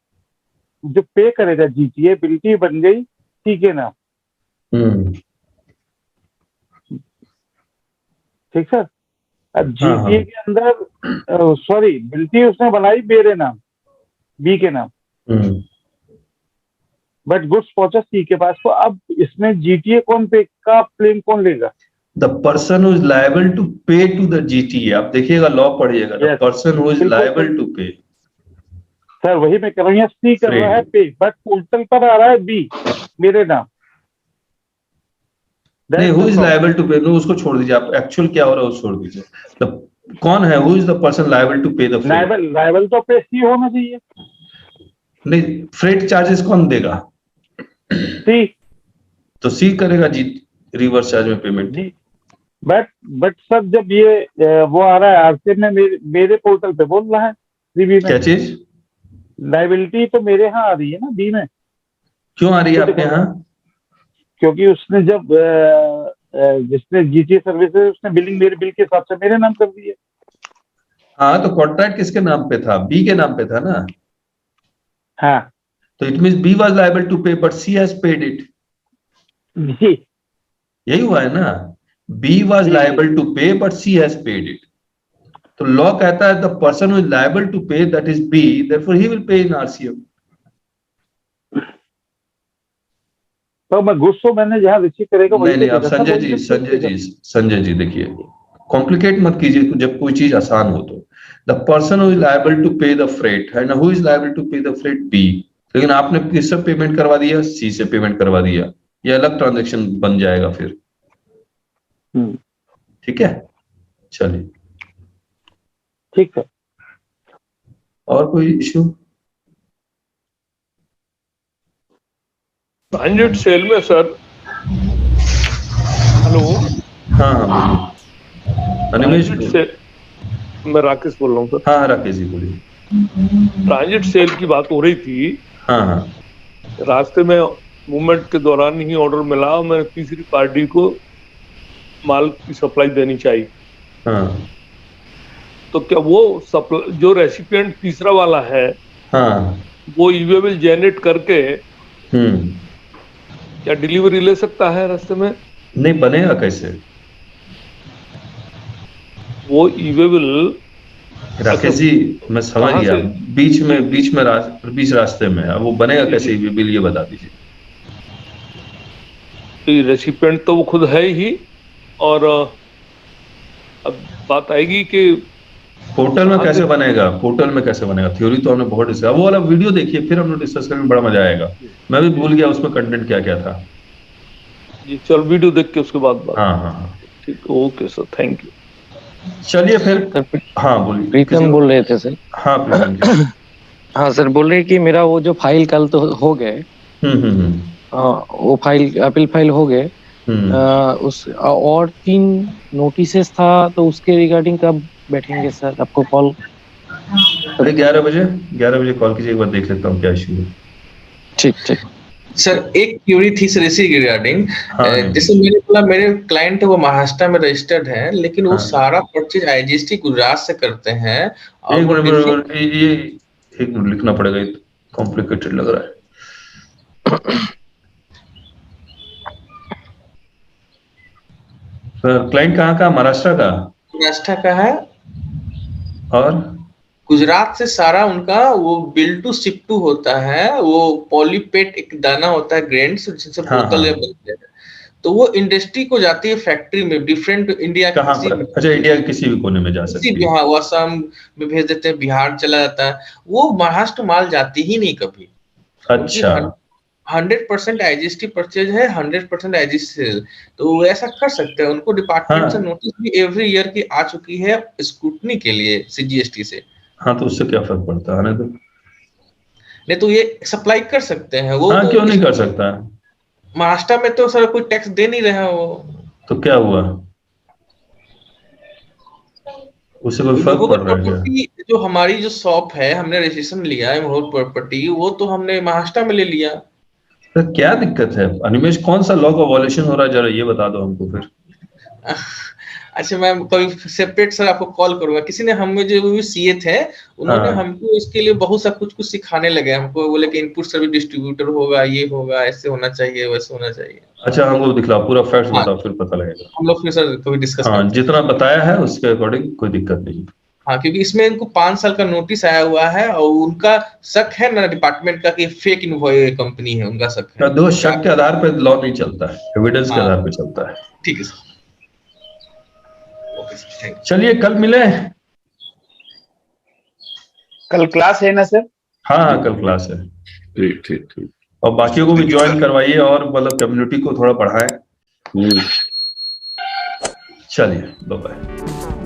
जो पे करेगा, जीटीए बिल्टी बन गई सी के नाम. ठीक सर. अब जीटीए के अंदर सॉरी बिल्टी उसने बनाई मेरे नाम, बी के नाम, बट गुड्स पहुंचा सी के पास. तो अब इसमें जीटीए कौन पे का क्लेम कौन लेगा? The person who is liable to pay to the GTA, आप देखिएगा लॉ पढ़िएगा, the person who is liable to pay. Sir वही मैं कर रही हूँ, सी कर रहा है पे, बट पोर्टल पर आ रहा है बी मेरे नाम। नहीं, हु इज लायबल टू पे, नो उसको छोड़ दीजिए, आप एक्चुअल क्या हो रहा है वो छोड़ दीजिए। कौन है who is the person liable to pay the freight? Liable to pay सी होना चाहिए। नहीं, फ्रेट चार्जेस कौन देगा? सी। तो सी करेगा जी रिवर्स चार्ज में पेमेंट जी। बट सर जब ये वो आ रहा है आरसीएम में मेरे पोर्टल पे बोल रहा है रिव्यू में, क्या चीज? लायबिलिटी तो मेरे यहाँ आ रही है ना बी में। क्यों आ रही है आपके यहाँ? क्योंकि उसने जब जिसने जीटीए सर्विसेज उसने बिलिंग मेरे बिल के हिसाब से मेरे नाम कर दी है। हाँ, तो कॉन्ट्रैक्ट किसके नाम पे था? बी के नाम पे था ना। हाँ, तो it means B was liable to pay but C has paid it. जी यही हुआ है ना, B was liable to pay but C has paid it. तो लॉ कहता है the person who is liable to pay that is B, therefore he will pay in RCM. तो मैं गुस्सो मैंने जहाँ रिसीव करेगा वही। नहीं, आप संजय जी देखिए, कॉम्प्लिकेट मत कीजिए जब कोई चीज आसान हो तो। The person who is liable to pay the freight है ना, who is liable to pay the freight बी, लेकिन आपने किससे पेमेंट करवा दिया? सी से पेमेंट करवा दिया, ये अलग ट्रांजैक्शन बन जाएगा फिर। ठीक है, चलिए ठीक है। और कोई इश्यू? ट्रांजिट सेल में सर, हेलो। हाँ, अनिमेश मैं राकेश बोल रहा हूँ सर। हाँ, राकेश जी बोलिए। ट्रांजिट सेल की बात हो रही थी। हाँ, रास्ते में मूवमेंट के दौरान ही ऑर्डर मिला और मैंने तीसरी पार्टी को माल की सप्लाई देनी चाहिए। हाँ, तो क्या वो सप्लाई जो रेसिपिएंट तीसरा वाला है, हाँ, वो ईवे बिल जनरेट करके क्या डिलीवरी ले सकता है रास्ते में? नहीं, बनेगा कैसे वो ईवे बिल? राकेश जी मैं समझ गया, बीच रास्ते में है, वो बनेगा कैसे ईवे बिल, ये बता दीजिए। रेसिपिएंट तो वो खुद है ही, और अब बात आएगी कि पोर्टल में कैसे बनेगा, थ्योरी तो हमने बहुत डिस्कस, वो वाला वीडियो देखिए फिर हम लोग डिस्कस करेंगे, बड़ा मजा आएगा। मैं भी भूल गया उसमें कंटेंट क्या क्या था। जी चल, वीडियो देख के उसके बाद बात। हाँ, ठीक, ओके सर, थैंक यू। चलिए फिर। हाँ बोलिए। प्रीतम बोल रहे थे सर। हाँ प्रीतम जी। हाँ सर, बोल रहे कि मेरा वो जो फाइल कल तो हो गए, वो फाइल अपील फाइल हो गए, उस और 3 नोटिसेस था, तो उसके रिगार्डिंग कब बैठेंगे सर? आपको कॉल 11 बजे कॉल कीजिए, एक बार देख लेता हूँ क्या इशू है। ठीक। सर एक क्यूरी थी सर इसी रिगार्डिंग। जैसे मैंने बोला, मेरे क्लाइंट वो महाराष्ट्र में रजिस्टर्ड है, लेकिन वो सारा परचेज आईजीएसटी गुजरात से करते हैं। एक मिनट लिखना पड़ेगा, कॉम्प्लिकेटेड लग रहा है। क्लाइंट कहाँ का? महाराष्ट्र का है, और गुजरात से सारा उनका वो बिल टू शिप टू होता है। वो पॉलीपेट एक दाना होता है ग्रेन्स, जिनसे बोतल बनते हैं, तो वो इंडस्ट्री को जाती है फैक्ट्री में, डिफरेंट इंडिया के इंडिया के किसी भी कोने में जा सकती है। वो असम में भेज देते हैं, बिहार चला जाता है, वो महाराष्ट्र माल जाती ही नहीं कभी। अच्छा, 100% आईजीएसटी परचेज है, 100% आईजीएसटी सेल, तो ऐसा कर सकते हैं। उनको डिपार्टमेंट से नोटिस भी एवरी ईयर की आ चुकी है स्क्रूटनी के लिए सीजीएसटी से। हाँ, तो उससे क्या फर्क पड़ता है? नहीं तो ये सप्लाई कर सकते हैं वो। हाँ, क्यों नहीं कर सकता? महाराष्ट्र में तो सर कोई टैक्स दे नहीं रहा वो। तो क्या हुआ, उससे कोई फर्क पड़ रहा है क्या? जो हमारी जो शॉप है, हमने रजिस्ट्रेशन लिया है मोर प्रॉपर्टी, वो तो हमने महाराष्ट्र में ले लिया। तो क्या दिक्कत है अनिमेश? कौन सा लॉ का वॉयलेशन हो रहा है, जरा ये बता दो हमको फिर। अच्छा, मैं कभी सेपरेट सर आपको कॉल करूंगा। किसी ने हमें जो सीए थे, उन्होंने हमको इसके लिए बहुत सा कुछ सिखाने लगे हमको। बोले कि इनपुट सर्विस डिस्ट्रीब्यूटर होगा, ये होगा, ऐसे होना चाहिए, वैसे होना चाहिए। अच्छा, हमको दिखलाओ पूरा फैक्ट्स बताओ, फिर पता लगेगा। हम लोग फिर सर कभी डिस्कस करेंगे। जितना बताया है उसके अकॉर्डिंग कोई दिक्कत नहीं। हाँ, क्योंकि इसमें इनको 5 साल का नोटिस आया हुआ है, और उनका शक है ना डिपार्टमेंट का कि फेक इनवॉइस कंपनी है, उनका शक है। दो शक के आधार पर लॉ नहीं चलता है, एविडेंस के आधार पर चलता है। ठीक है सर। Okay thank you. चलिए कल मिले। कल क्लास है ना सर? हाँ कल क्लास है। ठीक ठीक ठीक। और बाकियों को भी ज्वाइन करवाइए और मतलब कम्युनिटी को थोड़ा बढ़ाएं। चलिए बाय बाय।